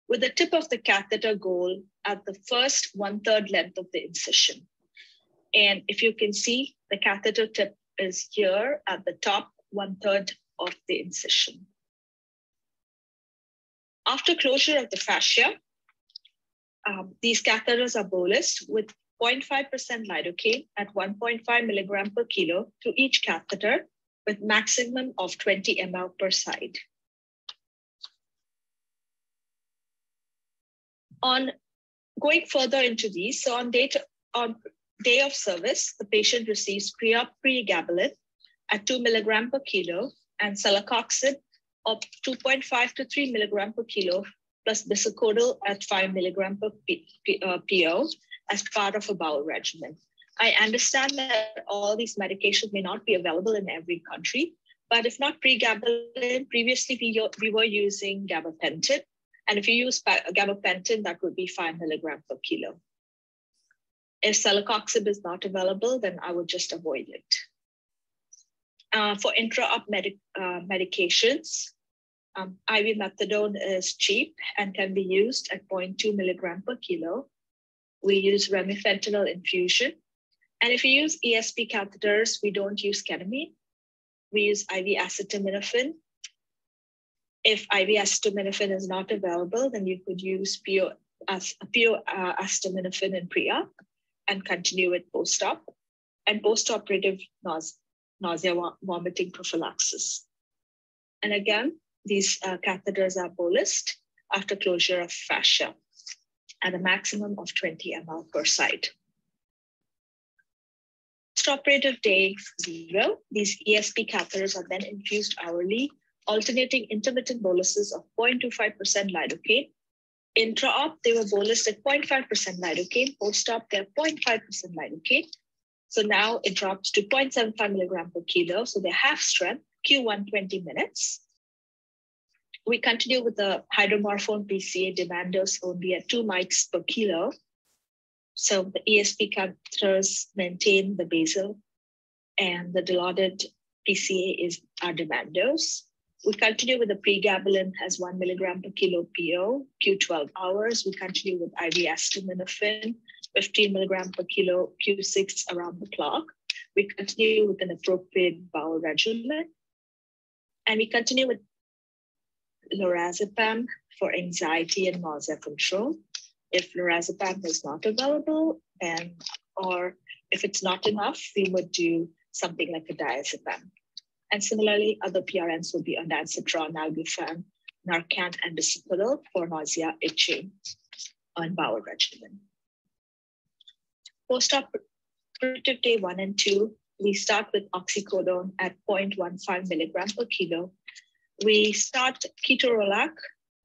with the tip of the catheter goal at the first 1/3 length of the incision. And if you can see, the catheter tip is here at the top 1/3 of the incision. After closure of the fascia, these catheters are bolused with 0.5% lidocaine at 1.5 milligram per kilo to each catheter with maximum of 20 ml per side. On going further into these, so on day of service, the patient receives pre-op pregabalin at 2 milligram per kilo and celecoxib of 2.5 to 3 milligram per kilo plus bisacodyl at 5 milligram per PO as part of a bowel regimen. I understand that all these medications may not be available in every country, but if not pregabalin, previously we were using gabapentin. And if you use gabapentin, that would be 5 milligram per kilo. If celecoxib is not available, then I would just avoid it. For intra-op medications, IV methadone is cheap and can be used at 0.2 milligram per kilo. We use remifentanil infusion. And if you use ESP catheters, we don't use ketamine. We use IV acetaminophen. If IV acetaminophen is not available, then you could use PO acetaminophen in pre-op and continue with post-op and post-operative nausea, vomiting prophylaxis. And again, these catheters are bolused after closure of fascia at a maximum of 20 ml per side. Post-operative day 0, these ESP catheters are then infused hourly, alternating intermittent boluses of 0.25% lidocaine. Intra-op, they were bolused at 0.5% lidocaine. Post-op, they're 0.5% lidocaine. So now it drops to 0.75 milligram per kilo. So they're half strength, Q1 20 minutes. We continue with the hydromorphone PCA demand dose only at 2 mics per kilo. So the ESP catheters maintain the basal and the dilaudid PCA is our demand dose. We continue with the pregabalin as 1 milligram per kilo PO, Q12 hours. We continue with IV acetaminophen, 15 milligram per kilo Q6 around the clock. We continue with an appropriate bowel regimen. And we continue with lorazepam for anxiety and nausea control. If lorazepam is not available, or if it's not enough, we would do something like a diazepam. And similarly, other PRNs would be ondansetron, nalbuphine, Narcan, and bisacodyl for nausea, itching, and bowel regimen. Post-operative day 1 and 2, we start with oxycodone at 0.15 milligram per kilo. We start ketorolac,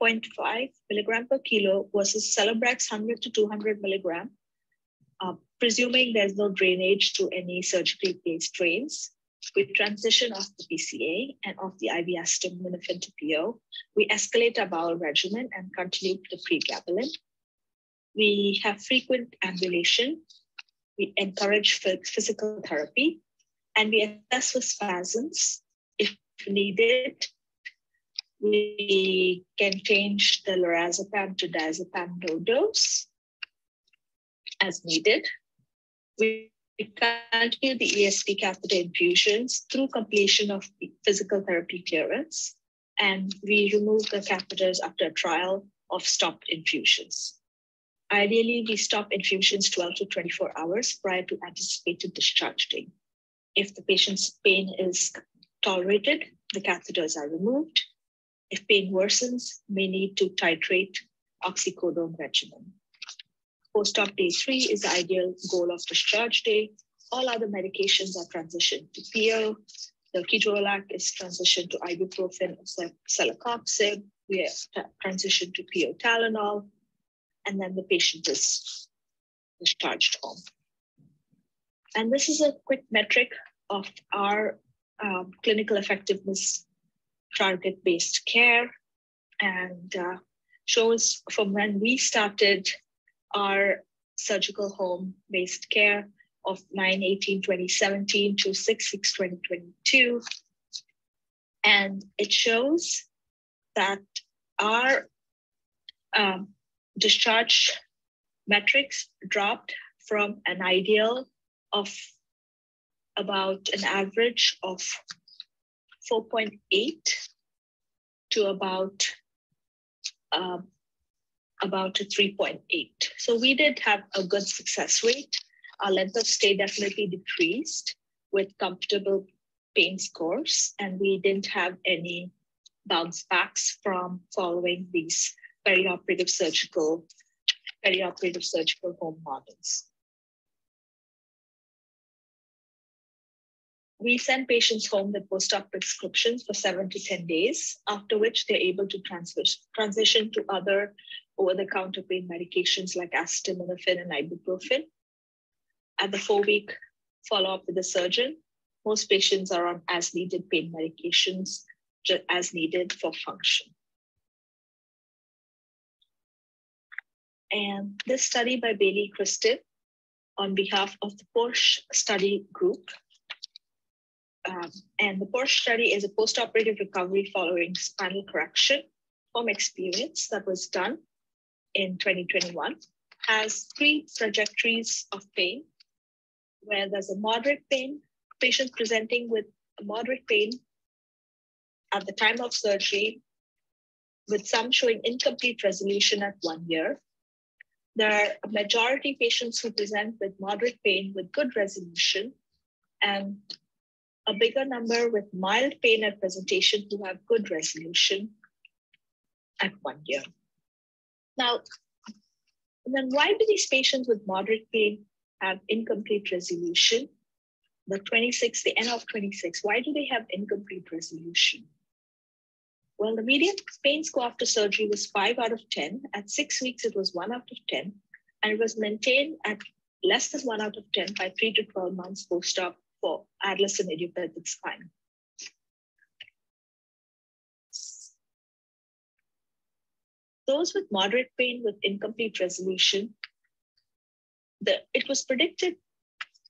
0.5 milligram per kilo versus Celebrex 100 to 200 milligram, presuming there's no drainage to any surgically placed drains. We transition off the PCA and off the IV acetaminophen to PO. We escalate our bowel regimen and continue to the pregabalin. We have frequent ambulation. We encourage physical therapy, and we assess for spasms if needed. We can change the lorazepam to diazepam low dose as needed. We continue the ASP catheter infusions through completion of physical therapy clearance, and we remove the catheters after a trial of stopped infusions. Ideally, we stop infusions 12 to 24 hours prior to anticipated discharge date. If the patient's pain is tolerated, the catheters are removed. If pain worsens, may need to titrate oxycodone regimen. Post-op day 3 is the ideal goal of discharge day. All other medications are transitioned to PO. The ketorolac is transitioned to ibuprofen or celecoxib. We are transitioned to PO Tylenol, and then the patient is discharged home. And this is a quick metric of our clinical effectiveness target-based care, and shows from when we started our surgical home-based care of 9/18/2017 to 6/6/2022. And it shows that our discharge metrics dropped from an ideal of about an average of 4.8 to about a 3.8. So we did have a good success rate. Our length of stay definitely decreased with comfortable pain scores, and we didn't have any bounce backs from following these perioperative surgical home models. We send patients home with post-op prescriptions for 7 to 10 days, after which they're able to transition to other over-the-counter pain medications like acetaminophen and ibuprofen. At the 4-week follow-up with the surgeon, most patients are on as-needed pain medications, just as needed for function. And this study by Bailey Christin on behalf of the Porsche study group. And the Porsche study is a post-operative recovery following spinal correction from experience that was done in 2021, has 3 trajectories of pain, where there's a moderate pain, patient presenting with a moderate pain at the time of surgery, with some showing incomplete resolution at 1 year. There are a majority patients who present with moderate pain with good resolution, and a bigger number with mild pain at presentation who have good resolution at 1 year. Now, then why do these patients with moderate pain have incomplete resolution? The N of 26, why do they have incomplete resolution? Well, the median pain score after surgery was 5 out of 10. At 6 weeks, it was 1 out of 10, and it was maintained at less than 1 out of 10 by 3 to 12 months post-op for adolescent idiopathic spine. Those with moderate pain with incomplete resolution, it was predicted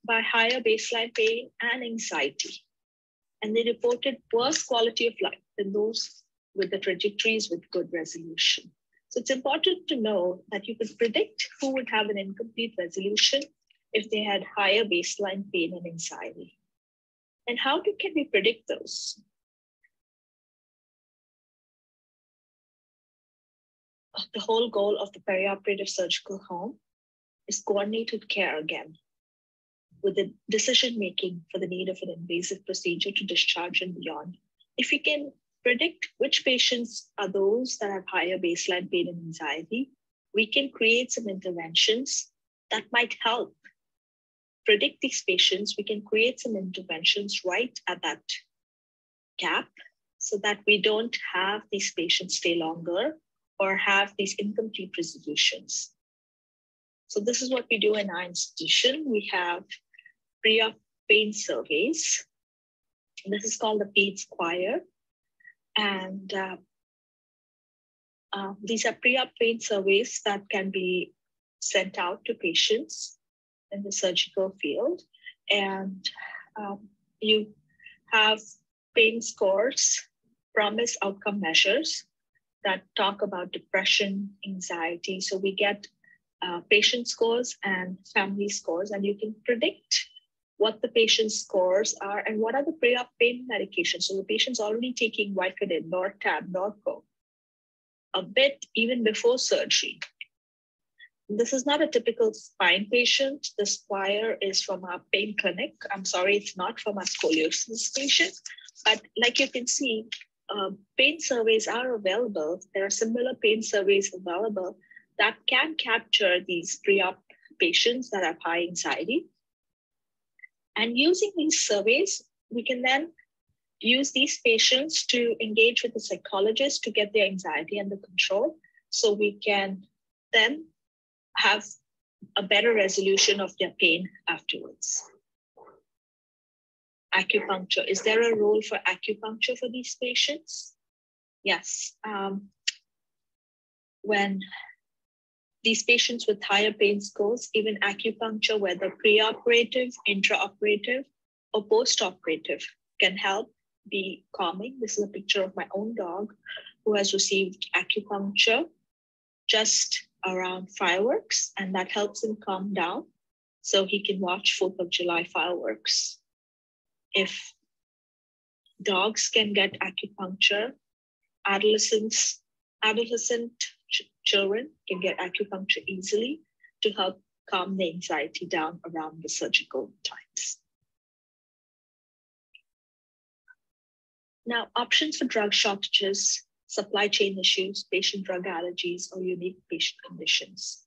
by higher baseline pain and anxiety, and they reported worse quality of life than those with the trajectories with good resolution. So it's important to know that you could predict who would have an incomplete resolution if they had higher baseline pain and anxiety. And how can we predict those? The whole goal of the perioperative surgical home is coordinated care again, with the decision-making for the need of an invasive procedure to discharge and beyond. If we can predict which patients are those that have higher baseline pain and anxiety, we can create some interventions that might help predict these patients. We can create some interventions right at that gap so that we don't have these patients stay longer or have these incomplete resolutions. So this is what we do in our institution. We have pre-op pain surveys This is called the pain square. And these are pre-op pain surveys that can be sent out to patients in the surgical field. And you have pain scores, promise outcome measures that talk about depression, anxiety. So we get patient scores and family scores, and you can predict what the patient's scores are and what are the pre-op pain medications. So the patient's already taking Vicodin, Nortab, Norco, a bit even before surgery. This is not a typical spine patient. The squire is from our pain clinic. I'm sorry, it's not from a scoliosis patient. But like you can see, pain surveys are available. There are similar pain surveys available that can capture these pre-op patients that have high anxiety. And using these surveys, we can then use these patients to engage with the psychologist to get their anxiety under control. So we can then have a better resolution of their pain afterwards. Acupuncture. Is there a role for acupuncture for these patients? Yes. When these patients with higher pain scores, even acupuncture, whether preoperative, intraoperative, or post-operative, can help be calming. This is a picture of my own dog who has received acupuncture just around fireworks, and that helps him calm down so he can watch 4th of July fireworks. If dogs can get acupuncture, adolescent children can get acupuncture easily to help calm the anxiety down around the surgical times. Now, options for drug shortages, supply chain issues, patient drug allergies, or unique patient conditions.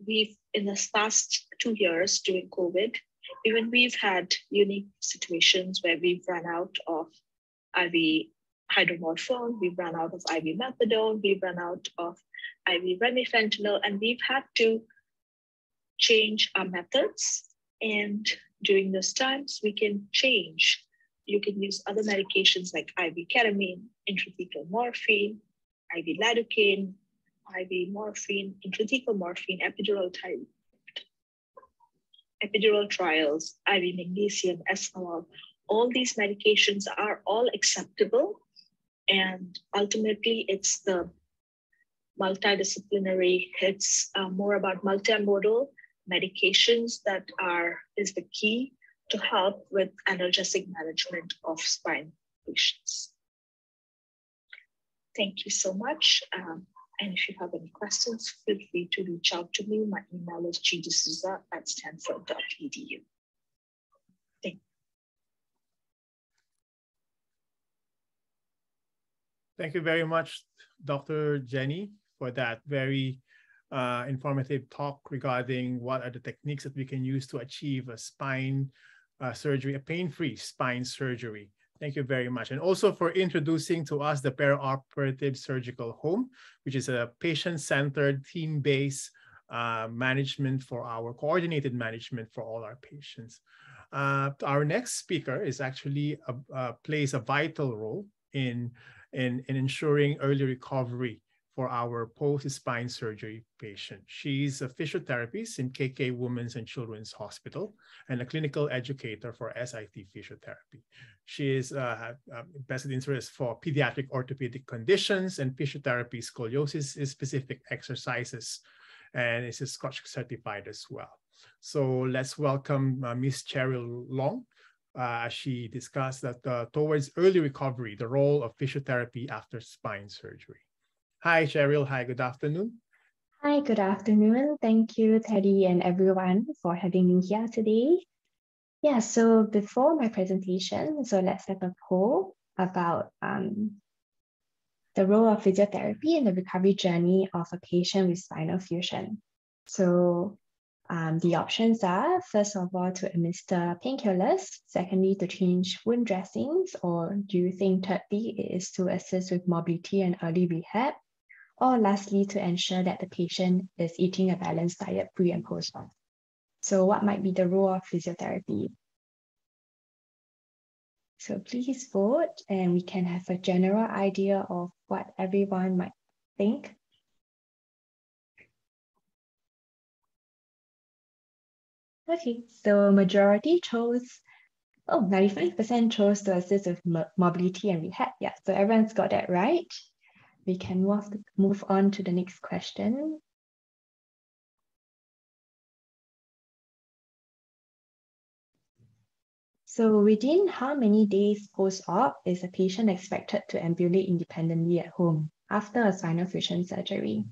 In the past 2 years during COVID, even we've had unique situations where we've run out of IV hydromorphone, we've run out of IV methadone, we've run out of IV remifentanil, and we've had to change our methods. And during those times, we can change. You can use other medications like IV ketamine, intrathecal morphine, IV lidocaine, IV morphine, intrathecal morphine, epidural trials, IV magnesium, SNOL. All these medications are all acceptable. And ultimately, it's the multidisciplinary, it's more about multimodal medications that is the key to help with analgesic management of spine patients. Thank you so much. And if you have any questions, feel free to reach out to me. My email is gdesouza@stanford.edu. Thank you. Thank you very much, Dr. Jenny, for that very informative talk regarding what are the techniques that we can use to achieve a spine surgery, a pain-free spine surgery. Thank you very much. And also for introducing to us the Preoperative Surgical Home, which is a patient-centered, team-based management for our coordinated management for all our patients. Our next speaker is actually plays a vital role in ensuring early recovery for our post-spine surgery patient. She's a physiotherapist in KK Women's and Children's Hospital and a clinical educator for SIT physiotherapy. She is best interest for pediatric orthopedic conditions and physiotherapy scoliosis specific exercises, and is Scotch certified as well. So let's welcome Ms. Cheryl Long. She discussed that towards early recovery, the role of physiotherapy after spine surgery. Hi, Cheryl. Hi, good afternoon. Hi, good afternoon. Thank you, Teddy, and everyone for having me here today. Yeah, so before my presentation, so let's have a poll about the role of physiotherapy in the recovery journey of a patient with spinal fusion. So the options are, first of all, to administer painkillers, secondly, to change wound dressings, or do you think thirdly, it is to assist with mobility and early rehab, or lastly, to ensure that the patient is eating a balanced diet pre and post-op. So what might be the role of physiotherapy? So please vote and we can have a general idea of what everyone might think. Okay, so majority chose, 95% chose to assist with mobility and rehab. Yeah, so everyone's got that right. We can move on to the next question. So within how many days post-op is a patient expected to ambulate independently at home after a spinal fusion surgery?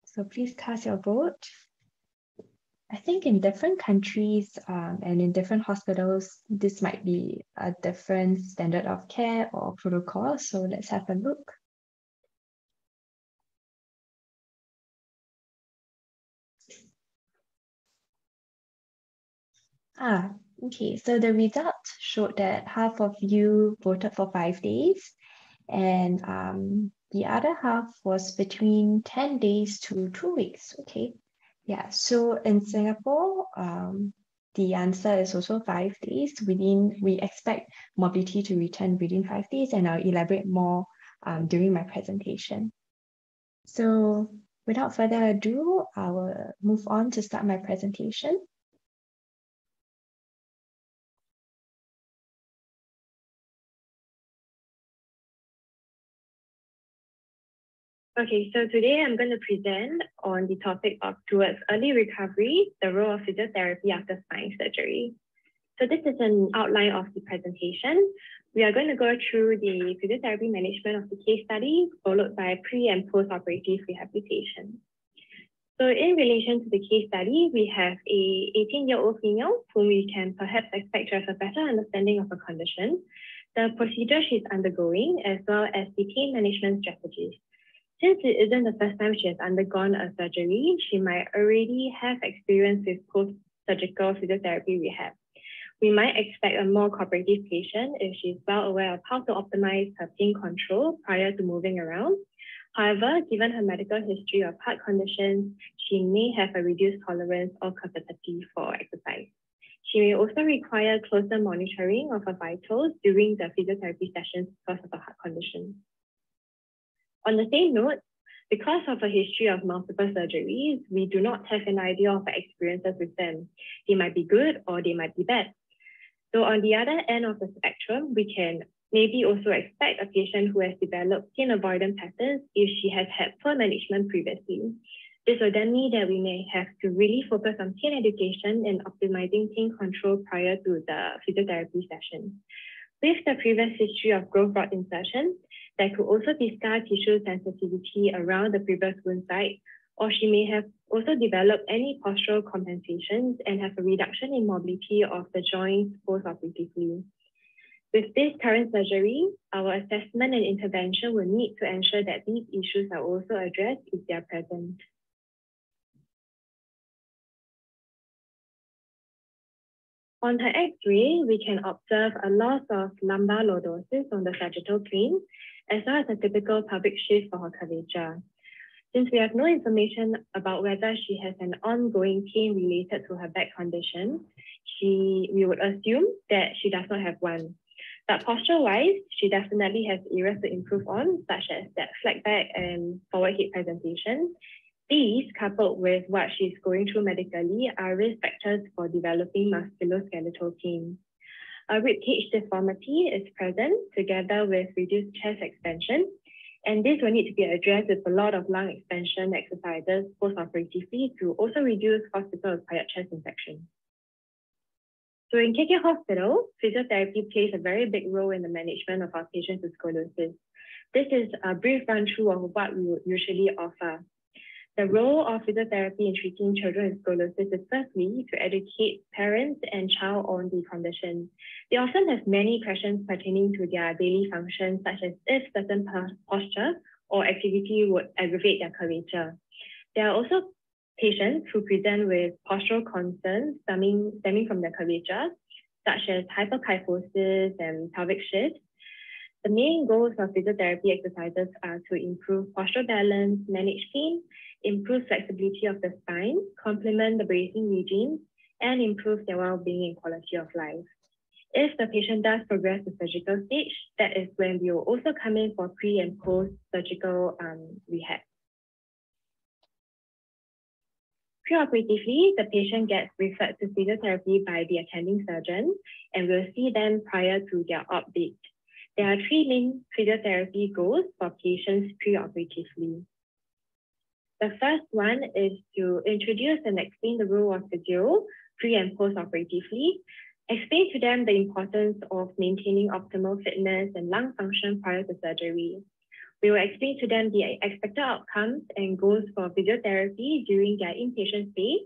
So please cast your vote. I think in different countries and in different hospitals, this might be a different standard of care or protocol. So let's have a look. Okay, so the results showed that half of you voted for 5 days and the other half was between 10 days to 2 weeks. Okay, yeah, so in Singapore, the answer is also 5 days. We expect mobility to return within 5 days, and I'll elaborate more during my presentation. So without further ado, I will move on to start my presentation. Okay, so today I'm going to present on the topic of towards early recovery, the role of physiotherapy after spine surgery. So this is an outline of the presentation. We are going to go through the physiotherapy management of the case study, followed by pre and post-operative rehabilitation. So in relation to the case study, we have a 18-year-old female whom we can perhaps expect to have a better understanding of her condition, the procedure she's undergoing, as well as the pain management strategies. Since it isn't the first time she has undergone a surgery, she might already have experience with post-surgical physiotherapy rehab. We might expect a more cooperative patient if she's well aware of how to optimize her pain control prior to moving around. However, given her medical history of heart conditions, she may have a reduced tolerance or capacity for exercise. She may also require closer monitoring of her vitals during the physiotherapy sessions because of her heart condition. On the same note, because of a history of multiple surgeries, we do not have an idea of her experiences with them. They might be good or they might be bad. So on the other end of the spectrum, we can maybe also expect a patient who has developed pain avoidant patterns if she has had poor management previously. This will then mean that we may have to really focus on pain education and optimizing pain control prior to the physiotherapy session. With the previous history of growth rod insertion, there could also be scar tissue sensitivity around the previous wound site, or she may have also developed any postural compensations and have a reduction in mobility of the joints post-operatively. With this current surgery, our assessment and intervention will need to ensure that these issues are also addressed if they are present. On her X-ray, we can observe a loss of lumbar lordosis on the sagittal plane, as well as a typical pelvic shift for her curvature. Since we have no information about whether she has an ongoing pain related to her back condition, we would assume that she does not have one. But posture-wise, she definitely has areas to improve on, such as that flat back and forward hip presentation. These, coupled with what she's going through medically, are risk factors for developing musculoskeletal pain. A rib cage deformity is present together with reduced chest extension, and this will need to be addressed with a lot of lung expansion exercises post-operatively to also reduce hospital-acquired chest infection. So in KK Hospital, physiotherapy plays a very big role in the management of our patients with scoliosis. This is a brief run-through of what we would usually offer. The role of physiotherapy in treating children with scoliosis is firstly to educate parents and child on the condition. They often have many questions pertaining to their daily functions, such as if certain posture or activity would aggravate their curvature. There are also patients who present with postural concerns stemming from their curvature, such as hyperkyphosis and pelvic shift. The main goals of physiotherapy exercises are to improve postural balance, manage pain, improve flexibility of the spine, complement the bracing regime, and improve their well-being and quality of life. If the patient does progress to surgical stage, that is when we will also come in for pre and post-surgical rehab. Preoperatively, the patient gets referred to physiotherapy by the attending surgeon, and we'll see them prior to their op date. There are three main physiotherapy goals for patients preoperatively. The first one is to introduce and explain the role of physio pre and post-operatively, explain to them the importance of maintaining optimal fitness and lung function prior to surgery. We will explain to them the expected outcomes and goals for physiotherapy during their inpatient stay,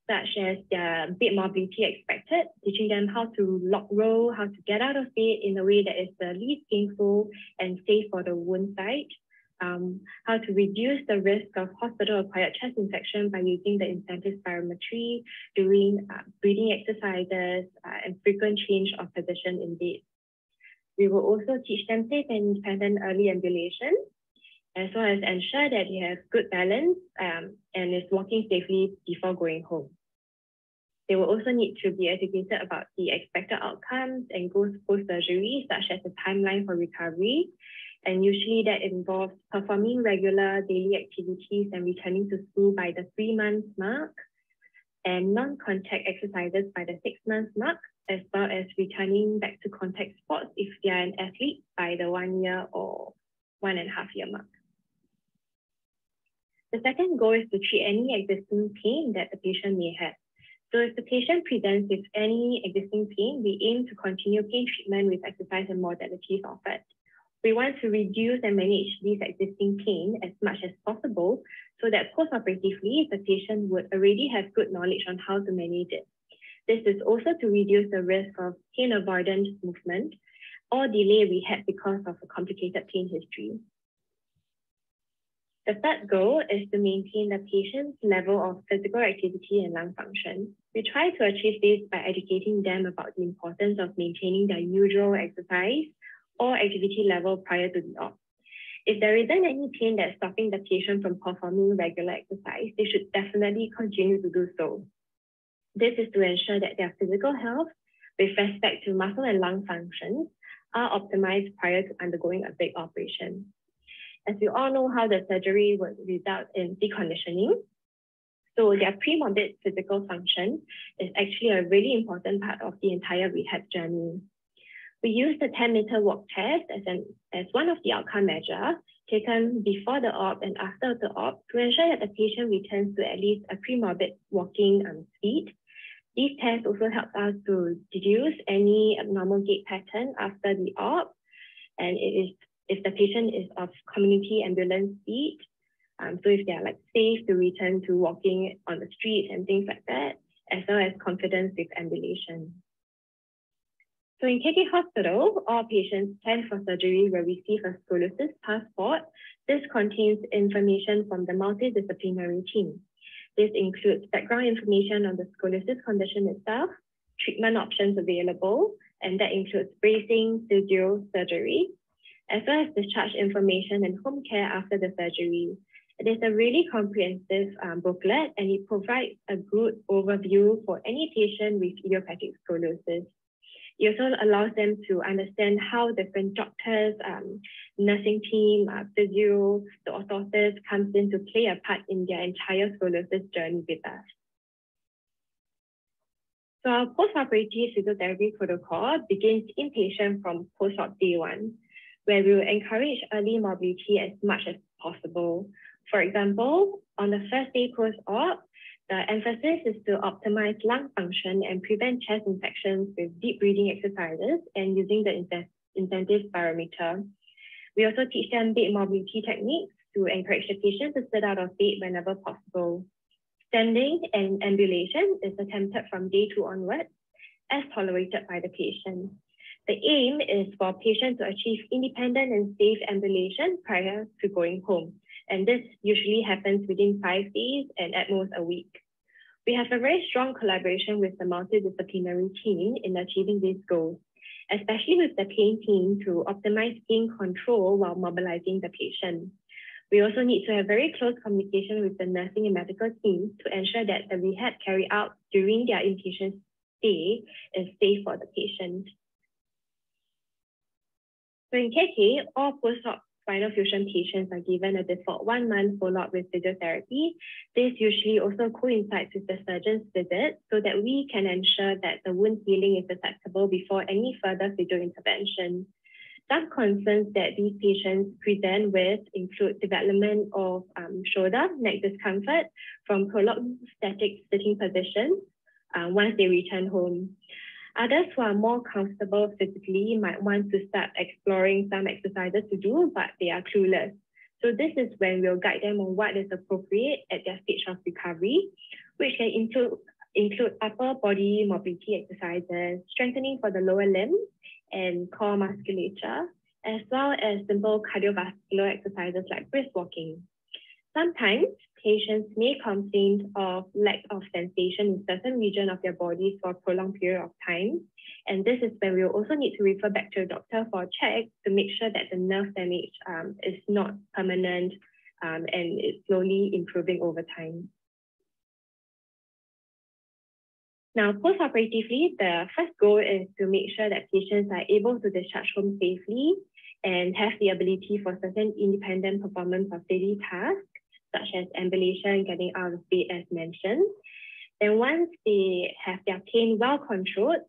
such as their bed mobility expected, teaching them how to lock roll, how to get out of bed in a way that is the least painful and safe for the wound site, how to reduce the risk of hospital-acquired chest infection by using the incentive spirometry, doing breathing exercises, and frequent change of position in bed. We will also teach them safe and independent early ambulation, as well as ensure that they have good balance and is walking safely before going home. They will also need to be educated about the expected outcomes and goals post-surgery, such as the timeline for recovery. And usually that involves performing regular daily activities and returning to school by the 3-month mark, and non-contact exercises by the 6-month mark, as well as returning back to contact sports if they are an athlete by the 1 year or 1.5 year mark. The second goal is to treat any existing pain that the patient may have. So if the patient presents with any existing pain, we aim to continue pain treatment with exercise and modalities offered. We want to reduce and manage this existing pain as much as possible so that post-operatively, the patient would already have good knowledge on how to manage it. This is also to reduce the risk of pain avoidance movement or delay rehab because of a complicated pain history. The third goal is to maintain the patient's level of physical activity and lung function. We try to achieve this by educating them about the importance of maintaining their usual exercise or activity level prior to the op. If there isn't any pain that's stopping the patient from performing regular exercise, they should definitely continue to do so. This is to ensure that their physical health with respect to muscle and lung functions are optimized prior to undergoing a big operation. As you all know how the surgery would result in deconditioning, so their pre-morbid physical function is actually a really important part of the entire rehab journey. We use the 10-meter walk test as one of the outcome measures taken before the op and after the op to ensure that the patient returns to at least a pre-morbid walking speed. These tests also help us to deduce any abnormal gait pattern after the op, and it is if the patient is of community ambulance speed, so if they are like safe to return to walking on the street and things like that, as well as confidence with ambulation. So in KK Hospital, all patients planned for surgery will receive a Scoliosis Passport. This contains information from the multidisciplinary team. This includes background information on the scoliosis condition itself, treatment options available, and that includes bracing, physio, surgery, as well as discharge information and home care after the surgery. It is a really comprehensive booklet, and it provides a good overview for any patient with idiopathic scoliosis. It also allows them to understand how different doctors, nursing team, physio, the orthotist comes in to play a part in their entire scoliosis journey with us. So our post-operative physiotherapy protocol begins inpatient from post-op day 1, where we will encourage early mobility as much as possible. For example, on the first day post-op, the emphasis is to optimize lung function and prevent chest infections with deep breathing exercises and using the incentive spirometer. We also teach them bed mobility techniques to encourage the patient to sit out of bed whenever possible. Standing and ambulation is attempted from day 2 onwards, as tolerated by the patient. The aim is for patients to achieve independent and safe ambulation prior to going home. And this usually happens within 5 days and at most a week. We have a very strong collaboration with the multidisciplinary team in achieving these goals, especially with the pain team to optimize pain control while mobilizing the patient. We also need to have very close communication with the nursing and medical team to ensure that the rehab carried out during their inpatient stay is safe for the patient. So in KK, all post-op spinal fusion patients are given a default 1 month follow-up with physiotherapy. This usually also coincides with the surgeon's visit so that we can ensure that the wound healing is acceptable before any further physio intervention. Some concerns that these patients present with include development of shoulder, neck discomfort from prolonged static sitting positions once they return home. Others who are more comfortable physically might want to start exploring some exercises to do, but they are clueless. So this is when we'll guide them on what is appropriate at their stage of recovery, which can include upper body mobility exercises, strengthening for the lower limbs and core musculature, as well as simple cardiovascular exercises like brisk walking. Sometimes patients may complain of lack of sensation in certain regions of their bodies for a prolonged period of time. And this is when we'll also need to refer back to a doctor for a check to make sure that the nerve damage is not permanent and it's slowly improving over time. Now, post-operatively, the first goal is to make sure that patients are able to discharge home safely and have the ability for certain independent performance of daily tasks, such as ambulation, getting out of bed as mentioned. Then once they have their pain well controlled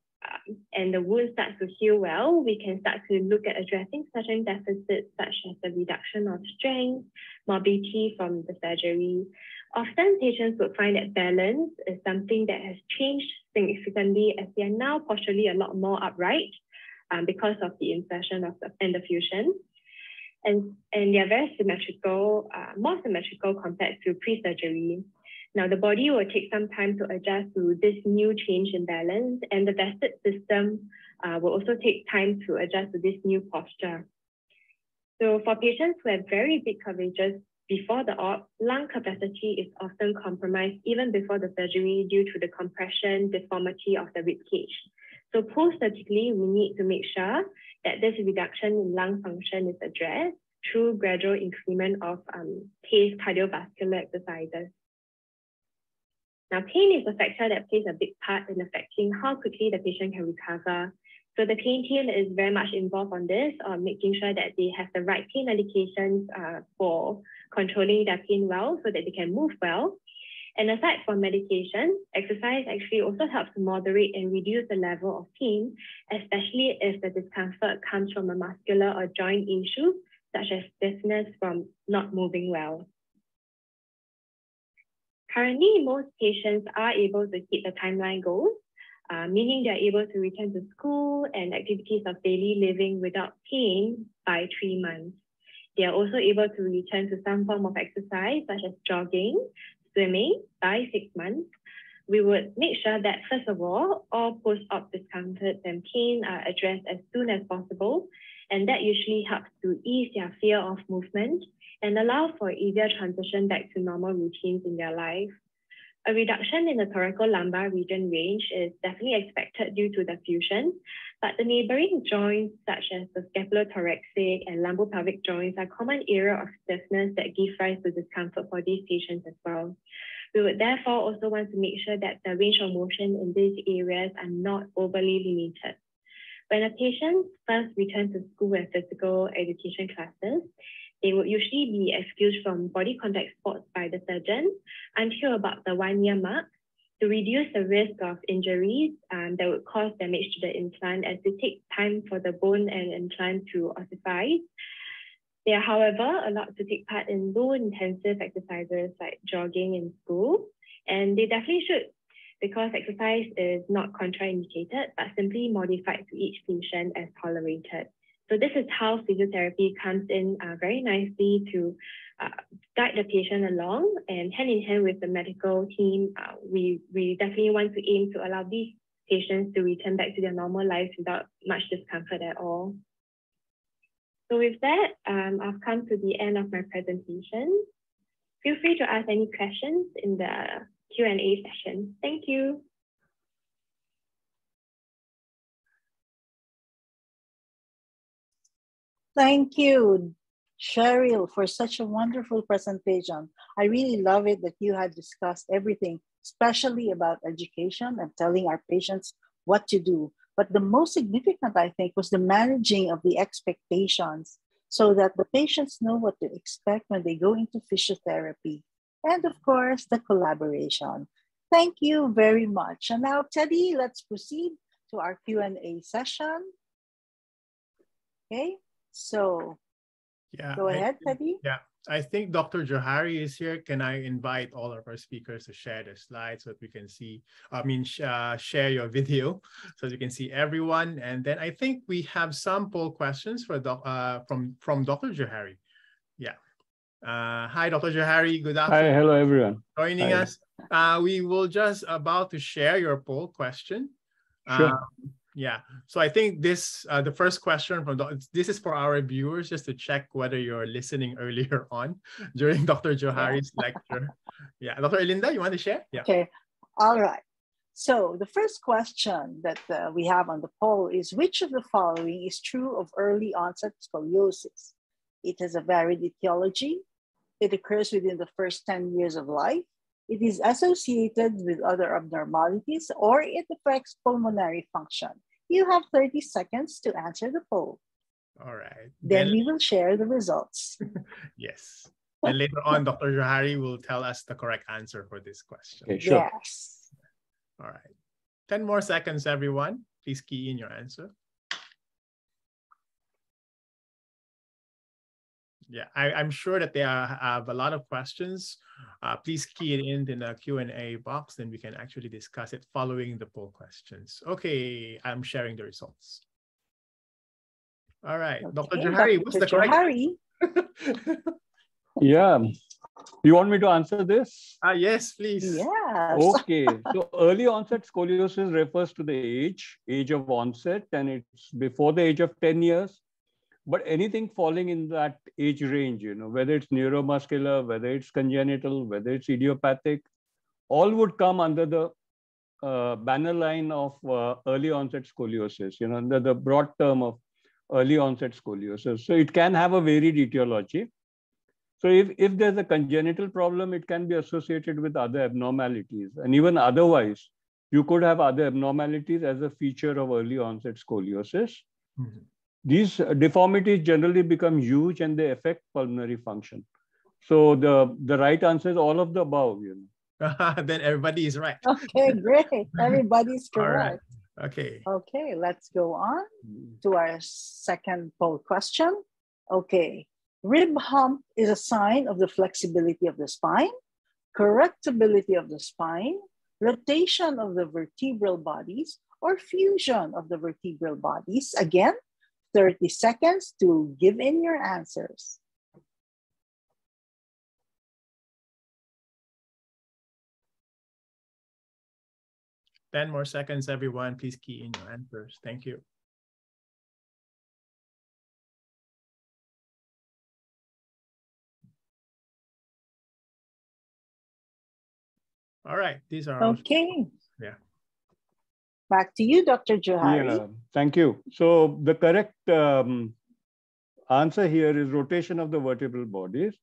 and the wound starts to heal well, we can start to look at addressing certain deficits such as the reduction of strength, mobility from the surgery. Often patients would find that balance is something that has changed significantly as they are now posturally a lot more upright because of the insertion of the fusion. And they are very symmetrical, more symmetrical compared to pre-surgery. Now, the body will take some time to adjust to this new change in balance, and the vested system will also take time to adjust to this new posture. So for patients who have very big curvatures before the op, lung capacity is often compromised even before the surgery due to the compression deformity of the rib cage. So post-surgically, we need to make sure that this reduction in lung function is addressed through gradual increment of paced cardiovascular exercises. Now, pain is a factor that plays a big part in affecting how quickly the patient can recover. So the pain team is very much involved on this, making sure that they have the right pain medications for controlling their pain well so that they can move well. And aside from medication, exercise actually also helps to moderate and reduce the level of pain, especially if the discomfort comes from a muscular or joint issue, such as stiffness from not moving well. Currently, most patients are able to hit the timeline goals, meaning they're able to return to school and activities of daily living without pain by 3 months. They are also able to return to some form of exercise, such as jogging, swimming, by 6 months. We would make sure that, first of all post-op discomfort and pain are addressed as soon as possible, and that usually helps to ease their fear of movement and allow for easier transition back to normal routines in their life. A reduction in the thoracolumbar region range is definitely expected due to the fusion, but the neighboring joints such as the scapulothoracic and lumbopelvic joints are common area of stiffness that give rise to discomfort for these patients as well. We would therefore also want to make sure that the range of motion in these areas are not overly limited. When a patient first returns to school and physical education classes, they would usually be excused from body contact sports by the surgeon until about the 1 year mark to reduce the risk of injuries that would cause damage to the implant as it takes time for the bone and implant to ossify. They are, however, allowed to take part in low intensive exercises like jogging in school, and they definitely should, because exercise is not contraindicated, but simply modified to each patient as tolerated. So this is how physiotherapy comes in very nicely to guide the patient along, and hand in hand with the medical team, we definitely want to aim to allow these patients to return back to their normal lives without much discomfort at all. So with that, I've come to the end of my presentation. Feel free to ask any questions in the Q&A session. Thank you. Thank you, Cheryl, for such a wonderful presentation. I really love it that you had discussed everything, especially about education and telling our patients what to do. But the most significant, I think, was the managing of the expectations so that the patients know what to expect when they go into physiotherapy. And of course, the collaboration. Thank you very much. And now, Teddy, let's proceed to our Q&A session. Okay, so go ahead, Teddy. Yeah, I think Dr. Johari is here. Can I invite all of our speakers to share their slides so that we can see, share your video so you can see everyone. And then I think we have some poll questions for from Dr. Johari. Yeah. Hi, Dr. Johari. Good afternoon. Hi, hello, everyone. Joining us. We will just about to share your poll question. Sure. Yeah, so I think this, the first question from this is for our viewers, just to check whether you're listening earlier on during Dr. Johari's lecture. Yeah, Dr. Elinda, you want to share? Yeah. Okay, all right. So the first question that we have on the poll is, which of the following is true of early onset scoliosis? It has a varied etiology. It occurs within the first 10 years of life. It is associated with other abnormalities, or it affects pulmonary function. You have 30 seconds to answer the poll. All right. Then we will share the results. Yes. And later on, Dr. Johari will tell us the correct answer for this question. Okay, sure. Yes. All right. 10 more seconds, everyone. Please key in your answer. Yeah, I'm sure that they have a lot of questions. Please key it in the Q&A box, then we can actually discuss it following the poll questions. Okay, I'm sharing the results. All right, okay. Dr. Johari, what's the correct answer? Yeah, you want me to answer this? Yes, please. Yes. Okay, so early onset scoliosis refers to the age of onset, and it's before the age of 10 years. But anything falling in that age range, you know, whether it's neuromuscular, whether it's congenital, whether it's idiopathic, all would come under the banner line of early onset scoliosis, you know, under the broad term of early onset scoliosis. So it can have a varied etiology. So if there's a congenital problem, it can be associated with other abnormalities. And even otherwise, you could have other abnormalities as a feature of early onset scoliosis. Mm-hmm. These deformities generally become huge and they affect pulmonary function. So the right answer is all of the above, you know. Then everybody is right. Okay, great. Everybody's correct. All right. Okay. Okay, let's go on to our second poll question. Okay, rib hump is a sign of the flexibility of the spine, correctability of the spine, rotation of the vertebral bodies, or fusion of the vertebral bodies. Again, 30 seconds to give in your answers. Ten more seconds, everyone. Please key in your answers. Thank you. All right, these are okay. Yeah. Back to you, Dr. Johari. Yeah, thank you. So the correct answer here is rotation of the vertebral bodies,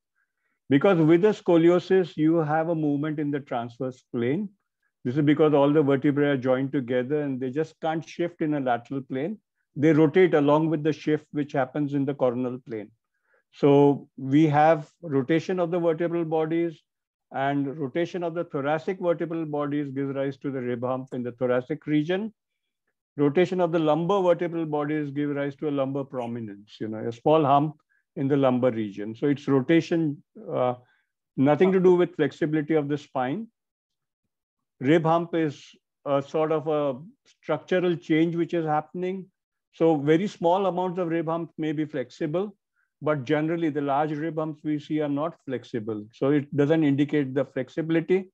because with the scoliosis, you have a movement in the transverse plane. This is because all the vertebrae are joined together and they just can't shift in a lateral plane. They rotate along with the shift which happens in the coronal plane. So we have rotation of the vertebral bodies, and rotation of the thoracic vertebral bodies gives rise to the rib hump in the thoracic region. Rotation of the lumbar vertebral bodies give rise to a lumbar prominence, you know, a small hump in the lumbar region. So it's rotation, nothing to do with flexibility of the spine. Rib hump is a sort of a structural change which is happening. So very small amounts of rib hump may be flexible, but generally the large rib humps we see are not flexible. So it doesn't indicate the flexibility.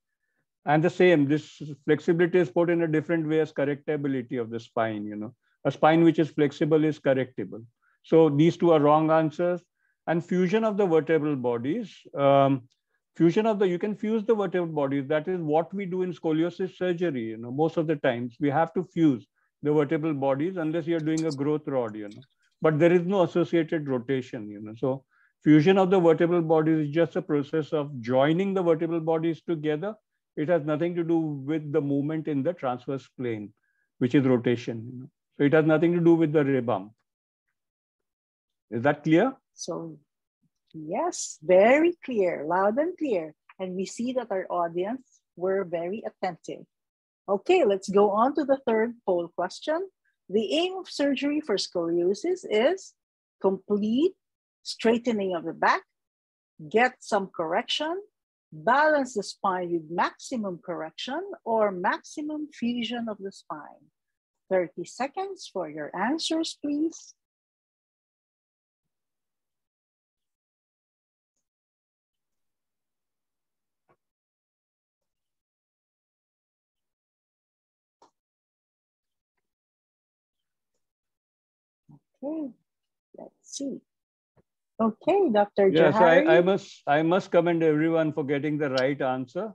And the same, this flexibility is put in a different way as correctability of the spine, you know. A spine which is flexible is correctable. So these two are wrong answers. And fusion of the vertebral bodies, you can fuse the vertebral bodies. That is what we do in scoliosis surgery, you know. Most of the times we have to fuse the vertebral bodies unless you're doing a growth rod, you know. But there is no associated rotation, you know. So Fusion of the vertebral bodies is just a process of joining the vertebral bodies together. It has nothing to do with the movement in the transverse plane, which is rotation. So it has nothing to do with the rib hump. Is that clear? So yes, very clear, loud and clear. And we see that our audience were very attentive. Okay, let's go on to the third poll question. The aim of surgery for scoliosis is complete straightening of the back, get some correction, balance the spine with maximum correction, or maximum fusion of the spine. 30 seconds for your answers, please. Okay, let's see. Okay, Dr. Yes, Johari. I must commend everyone for getting the right answer.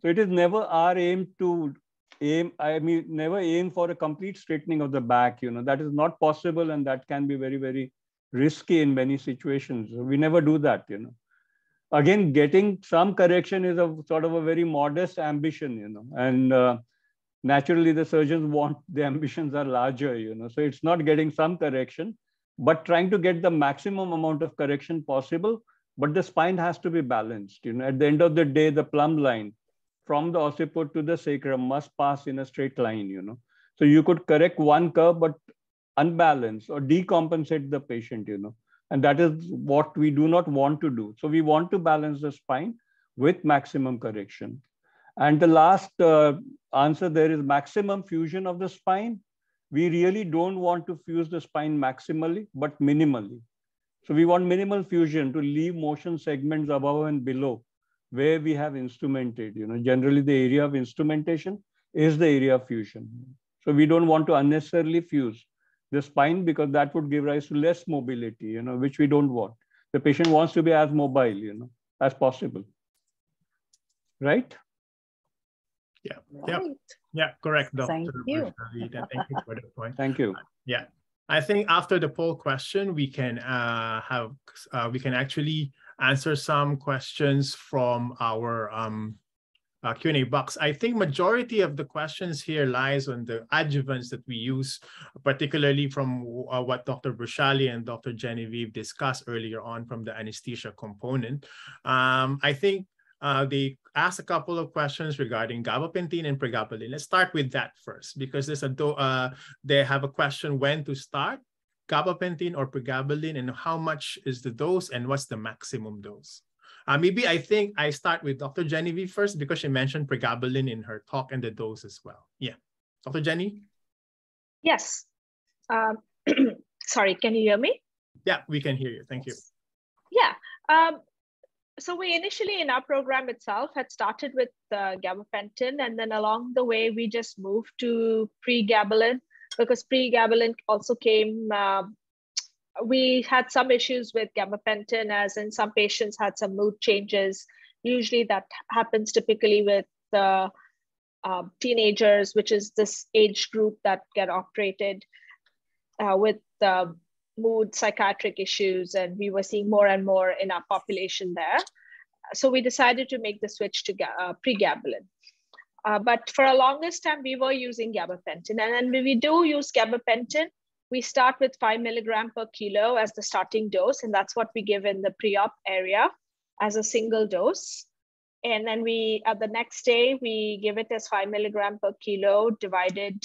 So it is never our aim to never aim for a complete straightening of the back. That is not possible, and that can be very, very risky in many situations. We never do that. Again, getting some correction is a sort of a very modest ambition. And naturally the surgeons want, the ambitions are larger. So it's not getting some correction, but trying to get the maximum amount of correction possible. But the spine has to be balanced. At the end of the day, the plumb line from the occiput to the sacrum must pass in a straight line. So you could correct one curve, but unbalance or decompensate the patient. And that is what we do not want to do. So we want to balance the spine with maximum correction. And the last answer, there is maximum fusion of the spine. We really don't want to fuse the spine maximally, but minimally. So we want minimal fusion to leave motion segments above and below where we have instrumented. Generally the area of instrumentation is the area of fusion. So we don't want to unnecessarily fuse the spine because that would give rise to less mobility, which we don't want. The patient wants to be as mobile, as possible. Right? Yeah. Right. Yeah, correct, Dr. Thank you. Thank you for the point. Thank you. Yeah, I think after the poll question, we can actually answer some questions from our Q&A box. I think majority of the questions here lies on the adjuvants that we use, particularly from what Dr. Bruchali and Dr. Genevieve discussed earlier on from the anesthesia component. I think they asked a couple of questions regarding gabapentin and pregabalin. Let's start with that first, because they have a question when to start, gabapentin or pregabalin, and how much is the dose and what's the maximum dose. Maybe I think I start with Dr. Genevieve first because she mentioned pregabalin in her talk and the dose as well. Yeah, Dr. Jenny? Yes. Sorry, can you hear me? Yeah, we can hear you. Thank you. Yeah. So we initially in our program itself had started with gabapentin, and then along the way we just moved to pregabalin because pregabalin also came. We had some issues with gabapentin, as in some patients had some mood changes. Usually that happens typically with teenagers, which is this age group that get operated with mood psychiatric issues, and we were seeing more and more in our population there. So we decided to make the switch to pregabalin. But for a longest time, we were using gabapentin. And then when we do use gabapentin, we start with 5 milligram per kilo as the starting dose. And that's what we give in the pre-op area as a single dose. And then we, the next day, we give it as 5 milligram per kilo divided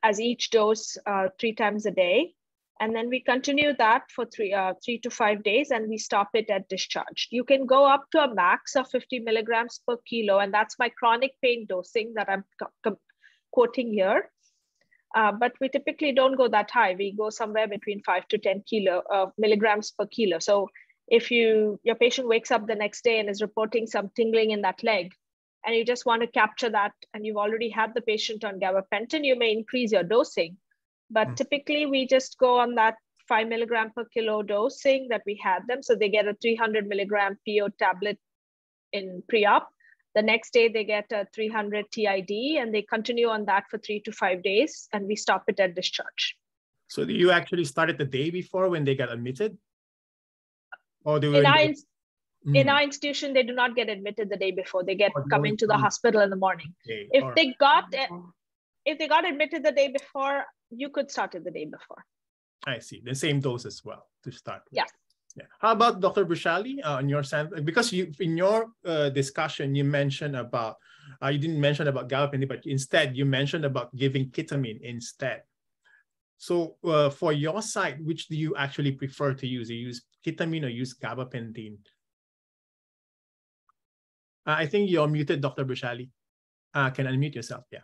as each dose 3 times a day. And then we continue that for 3 to 5 days, and we stop it at discharge. You can go up to a max of 50 milligrams per kilo, and that's my chronic pain dosing that I'm quoting here. But we typically don't go that high. We go somewhere between 5 to 10 milligrams per kilo. So if your patient wakes up the next day and is reporting some tingling in that leg, and you just want to capture that, and you've already had the patient on gabapentin, you may increase your dosing. But typically we just go on that 5 milligram per kilo dosing that we had them. So they get a 300 milligram PO tablet in pre-op. The next day they get a 300 TID, and they continue on that for 3 to 5 days, and we stop it at discharge. So do you actually start it the day before when they get admitted? Oh, they in were our in our institution, they do not get admitted the day before. They come into the hospital in the morning. Okay. If they got admitted the day before, you could start it the day before. I see. The same dose as well to start with. Yeah. Yeah. How about Dr. Brushali on your side? Because in your discussion, you mentioned about, you didn't mention about gabapentin, but instead you mentioned about giving ketamine instead. So for your side, which do you actually prefer to use? You use ketamine or use gabapentin? I think you're muted, Dr. Brushali. Can unmute yourself, yeah.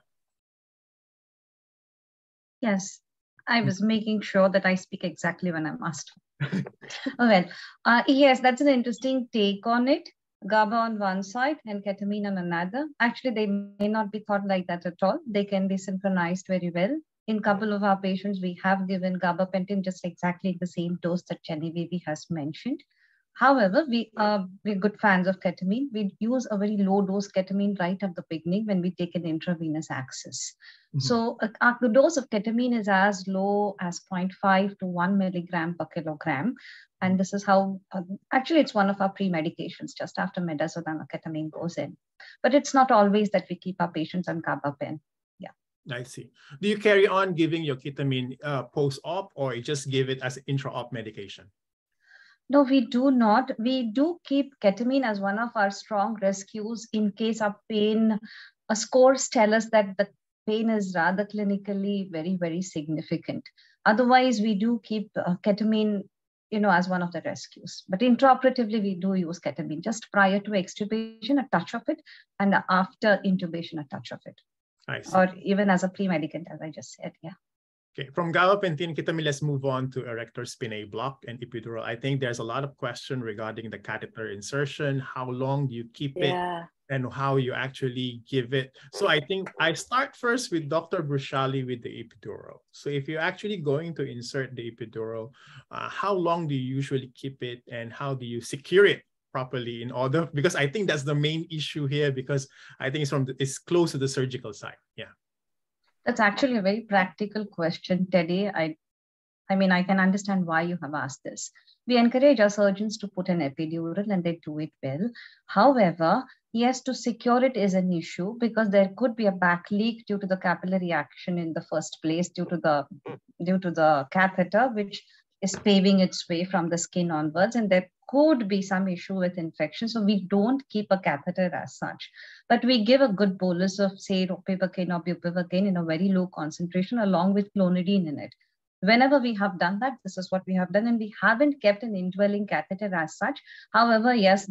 Yes, I was making sure that I speak exactly when I'm asked. Well, yes, that's an interesting take on it. GABA on one side and ketamine on another. Actually, they may not be thought like that at all. They can be synchronized very well. In a couple of our patients, we have given gabapentin just exactly the same dose that Jenny Baby has mentioned. However, we're good fans of ketamine. We use a very low dose ketamine right at the beginning when we take an intravenous access. So the dose of ketamine is as low as 0.5 to 1 milligram per kilogram. And this is how, actually it's one of our pre-medications just after midazolam or ketamine goes in. But it's not always that we keep our patients on gabapentin. Yeah. I see. Do you carry on giving your ketamine post-op or you just give it as intra-op medication? No, we do not. We do keep ketamine as one of our strong rescues in case our pain scores tell us that the pain is rather clinically very, very significant. Otherwise, we do keep ketamine, as one of the rescues. But intraoperatively, we do use ketamine just prior to extubation, a touch of it, and after intubation, a touch of it. I see. Or even as a pre-medicant, as I just said, yeah. Okay, from gabapentin, ketamine, let's move on to erector spinae block and epidural. I think there's a lot of question regarding the catheter insertion. How long do you keep it and how you actually give it? So I think I start first with Dr. Brushali with the epidural. So if you're actually going to insert the epidural, how long do you usually keep it and how do you secure it properly in order? Because I think that's the main issue here because I think it's close to the surgical side. Yeah. That's actually a very practical question, Teddy. I mean, I can understand why you have asked this. We encourage our surgeons to put an epidural and they do it well. However, yes, to secure it is an issue because there could be a back leak due to the capillary action in the first place, due to the catheter, which is paving its way from the skin onwards, and there could be some issue with infection. So we don't keep a catheter as such, but we give a good bolus of, say, ropivacaine or bupivacaine in a very low concentration along with clonidine in it. Whenever we have done that, this is what we have done, and we haven't kept an indwelling catheter as such. However, yes,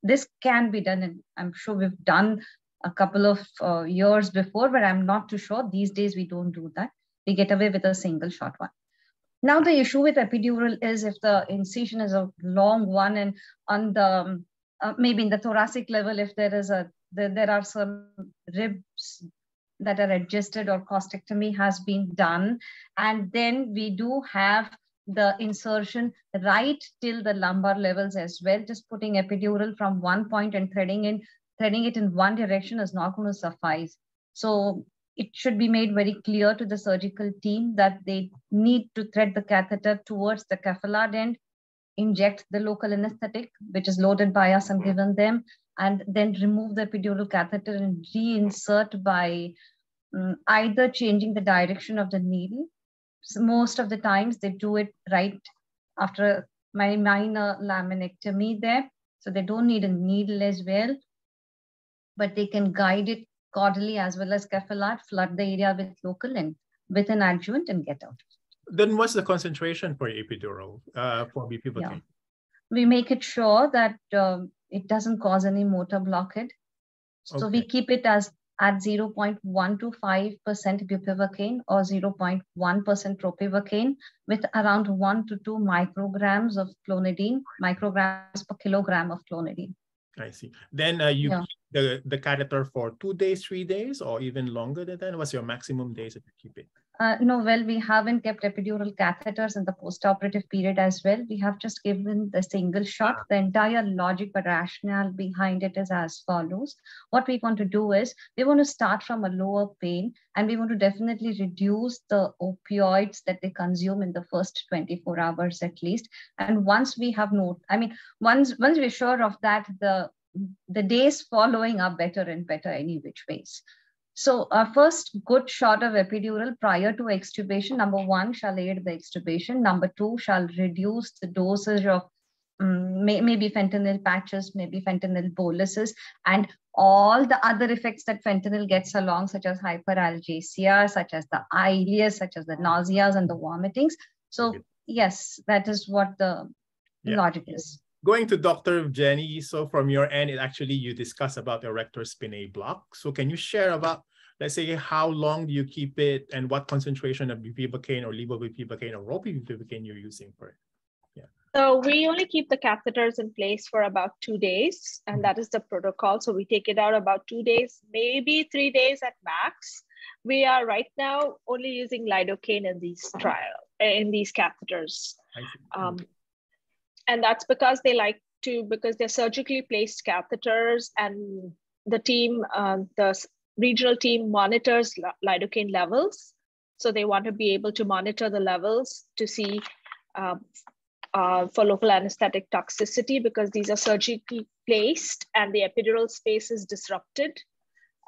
this can be done, and I'm sure we've done a couple of years before, but I'm not too sure. These days, we don't do that. We get away with a single shot one. Now, the issue with epidural is if the incision is a long one and on the, maybe in the thoracic level, if there are some ribs that are adjusted or costectomy has been done. And then we do have the insertion right till the lumbar levels as well. Just putting epidural from one point and threading it in one direction is not going to suffice. So it should be made very clear to the surgical team that they need to thread the catheter towards the capillae end, inject the local anesthetic, which is loaded by us and given them, and then remove the epidural catheter and reinsert by either changing the direction of the needle. So most of the times they do it right after my minor laminectomy there. So they don't need a needle as well, but they can guide it caudally as well as capillary, flood the area with local and with an adjuvant and get out. Then what's the concentration for epidural for bupivacaine? Yeah. We make it sure that it doesn't cause any motor blockade. So we keep it as at 0.125% bupivacaine or 0.1% ropivacaine with around 1 to 2 micrograms of clonidine, micrograms per kilogram of clonidine. I see. Then you keep the catheter for 2 days, 3 days, or even longer than that? What's your maximum days that you keep it? No, well, we haven't kept epidural catheters in the post-operative period as well. We have just given the single shot. The entire logic or rationale behind it is as follows. What we want to do is we want to start from a lower pain, and we want to definitely reduce the opioids that they consume in the first 24 hours at least. And once we have once we're sure of that, the days following are better and better any which ways. So our first good shot of epidural prior to extubation, number 1, shall aid the extubation. Number 2, shall reduce the dosage of maybe fentanyl patches, maybe fentanyl boluses, and all the other effects that fentanyl gets along, such as hyperalgesia, such as the ileus, such as the nauseas and the vomitings. So yes, that is what the logic is. Going to Dr. Jenny, so from your end, you discuss about erector spinae block. So can you share about, let's say, how long do you keep it and what concentration of bupivacaine or levobupivacaine or ropibupivacaine you're using for it? Yeah. So we only keep the catheters in place for about 2 days, and that is the protocol. So we take it out about 2 days, maybe 3 days at max. We are right now only using lidocaine in these catheters. And that's because because they're surgically placed catheters, and the team, the regional team monitors lidocaine levels. So they want to be able to monitor the levels to see for local anesthetic toxicity, because these are surgically placed and the epidural space is disrupted.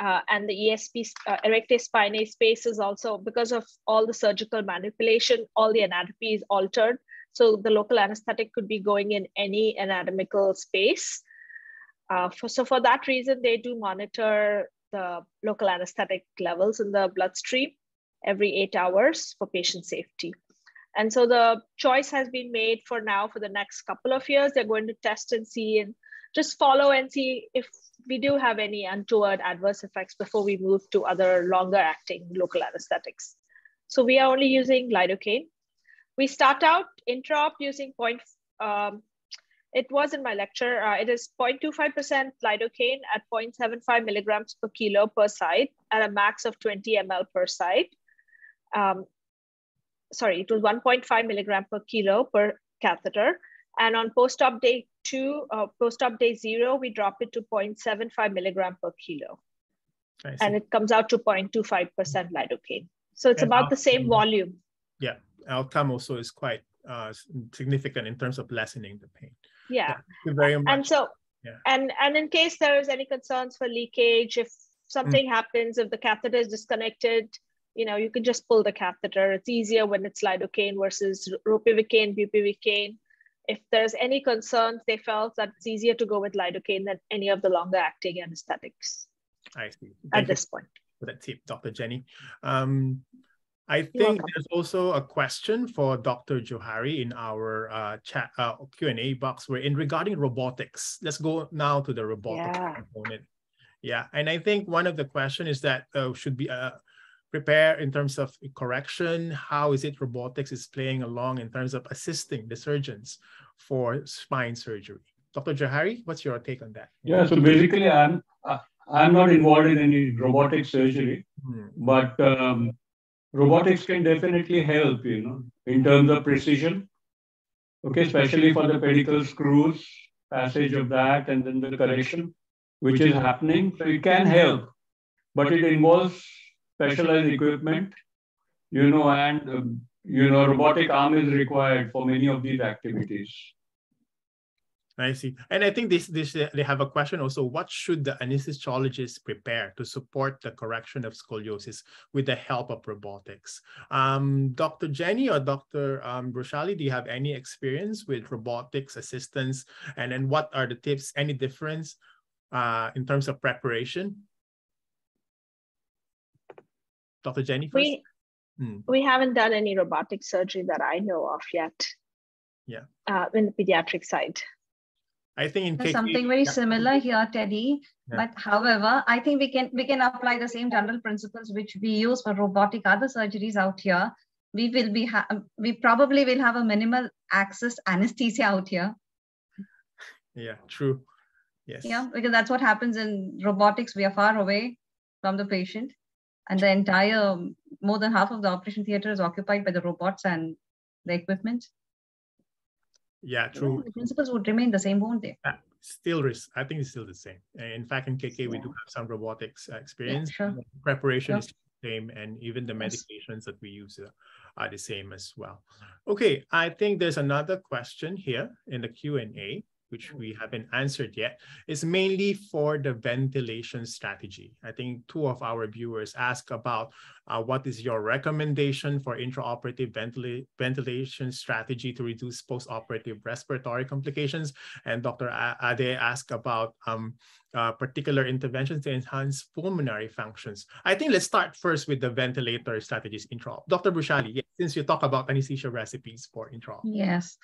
And the ESP, erector spinae space is also, because of all the surgical manipulation, all the anatomy is altered. So the local anesthetic could be going in any anatomical space. So for that reason, they do monitor the local anesthetic levels in the bloodstream every 8 hours for patient safety. And so the choice has been made for now, for the next couple of years, they're going to test and see and just follow and see if we do have any untoward adverse effects before we move to other longer acting local anesthetics. So we are only using lidocaine. We start out intraop using it was in my lecture, it is 0.25% lidocaine at 0.75 milligrams per kilo per side at a max of 20 ml per side. Sorry, it was 1.5 milligram per kilo per catheter. And on post-op day 2, post-op day 0, we drop it to 0.75 milligram per kilo. And it comes out to 0.25% lidocaine. So it's about the same volume. Yeah, outcome also is quite significant in terms of lessening the pain. Yeah. Thank you very much. And so, and in case there is any concerns for leakage, if something happens, if the catheter is disconnected, you can just pull the catheter. It's easier when it's lidocaine versus ropivacaine, bupivacaine. If there's any concerns, they felt that it's easier to go with lidocaine than any of the longer acting anesthetics. I see. At this point. For that tip, Dr. Jenny. I think there's also a question for Dr. Johari in our chat Q&A box. We're in regarding robotics. Let's go now to the robotics component. Yeah, and I think one of the questions is that should be prepare in terms of correction. How is it robotics is playing along in terms of assisting the surgeons for spine surgery? Dr. Johari, what's your take on that? Yeah, so basically I'm not involved in any robotic surgery, but robotics can definitely help, in terms of precision. Okay, especially for the pedicle screws, passage of that, and then the correction, which is happening. So it can help, but it involves specialized equipment, and, robotic arm is required for many of these activities. I see. And I think they have a question also. What should the anesthesiologists prepare to support the correction of scoliosis with the help of robotics? Dr. Jenny or Dr. Roshali, do you have any experience with robotics assistance? And then what are the tips? Any difference in terms of preparation? Dr. Jenny first? We haven't done any robotic surgery that I know of yet. Yeah. In the pediatric side. I think in something very similar here, Teddy. Yeah. But however, I think we can apply the same general principles which we use for robotic other surgeries out here. We probably will have a minimal access anesthesia out here. Yeah, true. Yes. Yeah, because that's what happens in robotics. We are far away from the patient, and the entire more than half of the operation theater is occupied by the robots and the equipment. Yeah, true. The principles would remain the same, won't they? I think it's still the same. In fact, in KK, we do have some robotics experience. Yeah, sure. Preparation is the same, and even the medications that we use are the same as well. Okay, I think there's another question here in the Q&A, which we haven't answered yet. It's mainly for the ventilation strategy. I think two of our viewers ask about what is your recommendation for intraoperative ventilation strategy to reduce post-operative respiratory complications? And Dr. Ade asked about particular interventions to enhance pulmonary functions. I think let's start first with the ventilator strategies intraop. Dr. Brushali, since you talk about anesthesia recipes for intraop. Yes.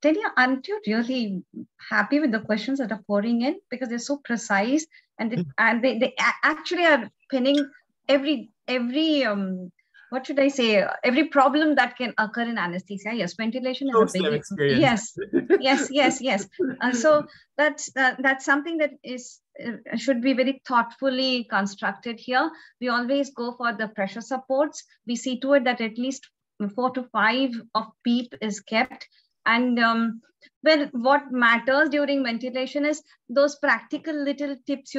Teddy, aren't you really happy with the questions that are pouring in? Because they're so precise, and they actually are pinning every what should I say, every problem that can occur in anesthesia. Yes, ventilation is a big experience. Yes. So that's something that is should be very thoughtfully constructed here. We always go for the pressure supports. We see to it that at least 4 to 5 of PEEP is kept. And well, what matters during ventilation is those practical little tips.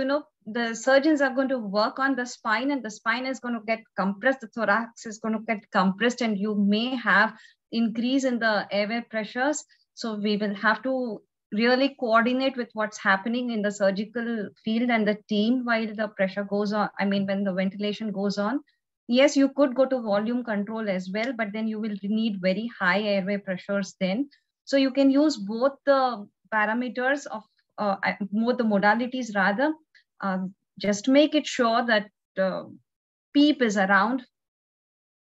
The surgeons are going to work on the spine, and the spine is going to get compressed. The thorax is going to get compressed, and you may have increase in the airway pressures. So we will have to really coordinate with what's happening in the surgical field and the team while the pressure goes on. I mean, when the ventilation goes on. Yes, you could go to volume control as well, but then you will need very high airway pressures then. So you can use both the parameters of both the modalities rather. Just make it sure that PEEP is around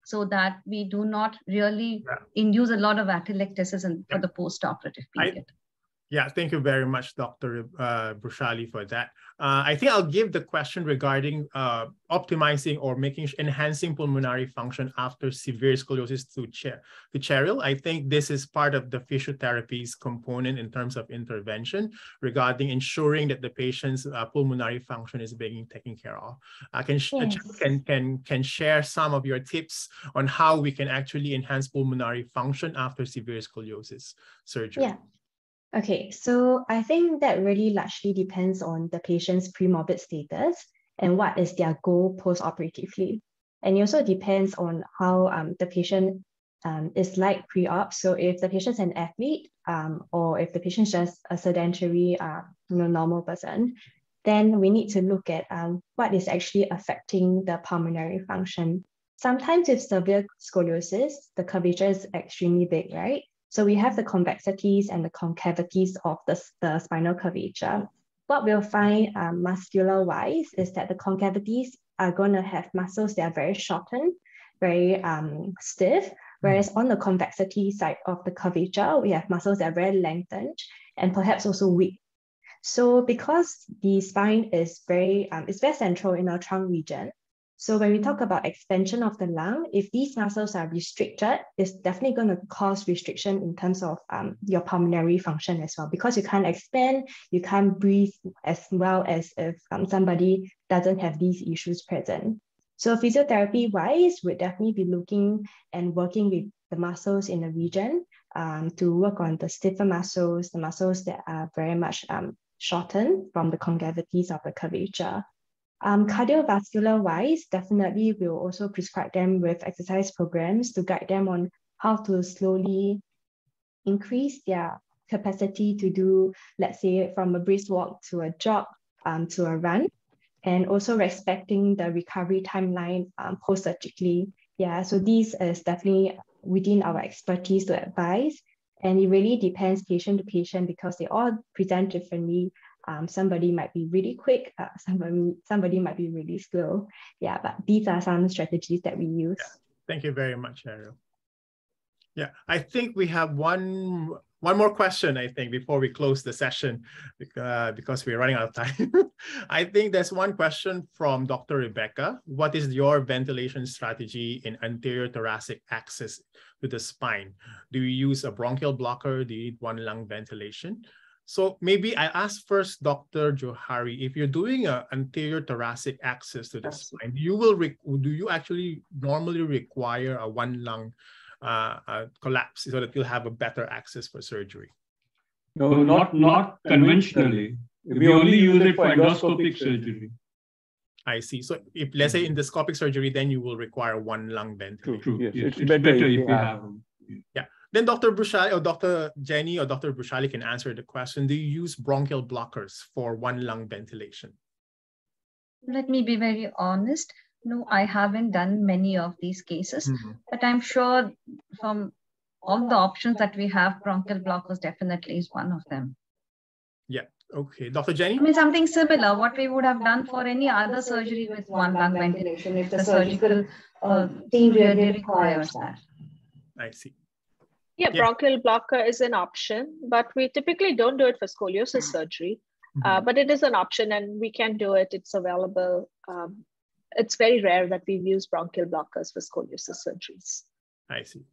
so that we do not really induce a lot of atelectasis for the post-operative period. Thank you very much, Dr. Brushali, for that. I think I'll give the question regarding optimizing or enhancing pulmonary function after severe scoliosis to Cheryl. I think this is part of the physiotherapy's component in terms of intervention regarding ensuring that the patient's pulmonary function is being taken care of. Can share some of your tips on how we can actually enhance pulmonary function after severe scoliosis surgery. Yeah. Okay, so I think that really largely depends on the patient's premorbid status and what is their goal post-operatively. And it also depends on how the patient is like pre-op. So if the patient's an athlete or if the patient's just a sedentary, normal person, then we need to look at what is actually affecting the pulmonary function. Sometimes with severe scoliosis, the curvature is extremely big, right? So we have the convexities and the concavities of the spinal curvature. What we'll find muscular-wise is that the concavities are going to have muscles that are very shortened, very stiff, whereas on the convexity side of the curvature, we have muscles that are very lengthened and perhaps also weak. So because the spine is very central in our trunk region, so when we talk about expansion of the lung, if these muscles are restricted, it's definitely going to cause restriction in terms of your pulmonary function as well, because you can't expand, you can't breathe as well as if somebody doesn't have these issues present. So physiotherapy-wise, we'd definitely be looking and working with the muscles in the region to work on the stiffer muscles, the muscles that are very much shortened from the concavities of the curvature. Cardiovascular-wise, definitely we'll also prescribe them with exercise programs to guide them on how to slowly increase their capacity to do, let's say, from a brisk walk to a jog to a run, and also respecting the recovery timeline post-surgically. Yeah, so these is definitely within our expertise to advise, and it really depends patient to patient because they all present differently. Somebody might be really quick, somebody might be really slow. Yeah, but these are some strategies that we use. Yeah. Thank you very much, Cheryl. Yeah, I think we have one more question, I think, before we close the session, because we're running out of time. I think there's one question from Dr. Rebecca. What is your ventilation strategy in anterior thoracic access to the spine? Do you use a bronchial blocker? Do you need one lung ventilation? So maybe I ask first Dr. Johari, if you're doing an anterior thoracic access to the spine, do you actually normally require a one lung collapse so that you'll have a better access for surgery? No, not conventionally. We only use it for endoscopic surgery. I see. So if, let's say, endoscopic surgery, then you will require one lung ventilation. True. Yes, it's better if you have them. Yeah. Then Dr. Bruciali or Dr. Jenny or Dr. Bruciali can answer the question. Do you use bronchial blockers for one lung ventilation? Let me be very honest. No, I haven't done many of these cases, but I'm sure from all the options that we have, bronchial blockers definitely is one of them. Yeah. Okay. Dr. Jenny? I mean, something similar, what we would have done for any other surgery with one lung ventilation if the surgical team really requires that. I see. Yeah, bronchial blocker is an option, but we typically don't do it for scoliosis surgery, but it is an option and we can do it. It's available. It's very rare that we use bronchial blockers for scoliosis surgeries. I see.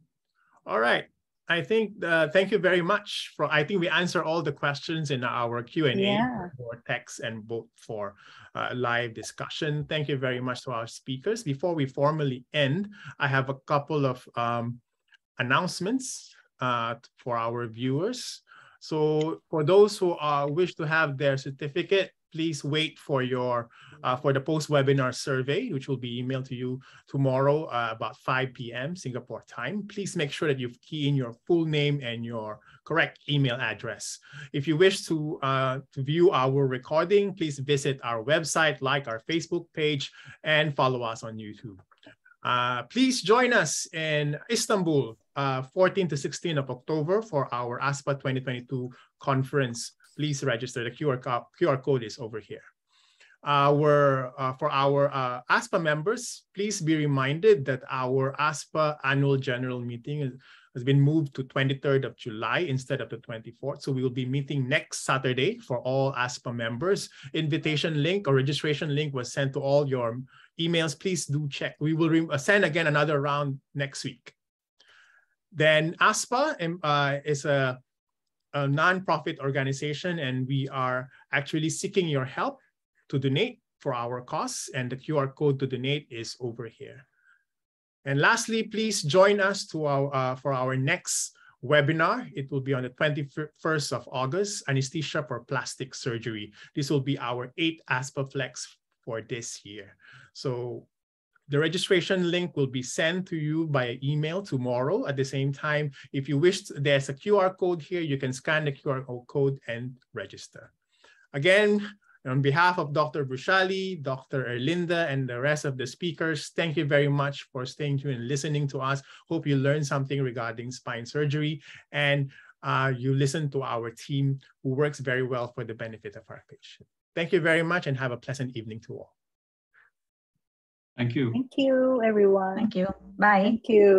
All right. I think, thank you very much. I think we answer all the questions in our Q&A for text and both for live discussion. Thank you very much to our speakers. Before we formally end, I have a couple of announcements for our viewers. So for those who wish to have their certificate, please wait for your for the post-webinar survey, which will be emailed to you tomorrow about 5 p.m. Singapore time. Please make sure that you key in your full name and your correct email address. If you wish to view our recording, please visit our website, like our Facebook page, and follow us on YouTube. Please join us in Istanbul, 14 to 16 of October for our ASPA 2022 conference. Please register. The QR code is over here. For our ASPA members, please be reminded that our ASPA annual general meeting has been moved to 23rd of July instead of the 24th. So we will be meeting next Saturday for all ASPA members. Invitation link or registration link was sent to all your emails. Please do check. We will send again another round next week. Then ASPA is a non-profit organization, and we are actually seeking your help to donate for our costs, and the QR code to donate is over here. And lastly, please join us for our next webinar. It will be on the 21st of August, Anesthesia for Plastic Surgery. This will be our 8th ASPA-FLEX for this year. So the registration link will be sent to you by email tomorrow at the same time. If you wish, there's a QR code here. You can scan the QR code and register. Again, on behalf of Dr. Bruciali, Dr. Erlinda, and the rest of the speakers, thank you very much for staying tuned and listening to us. Hope you learned something regarding spine surgery, and you listen to our team who works very well for the benefit of our patient. Thank you very much and have a pleasant evening to all. Thank you. Thank you, everyone. Thank you. Bye. Thank you.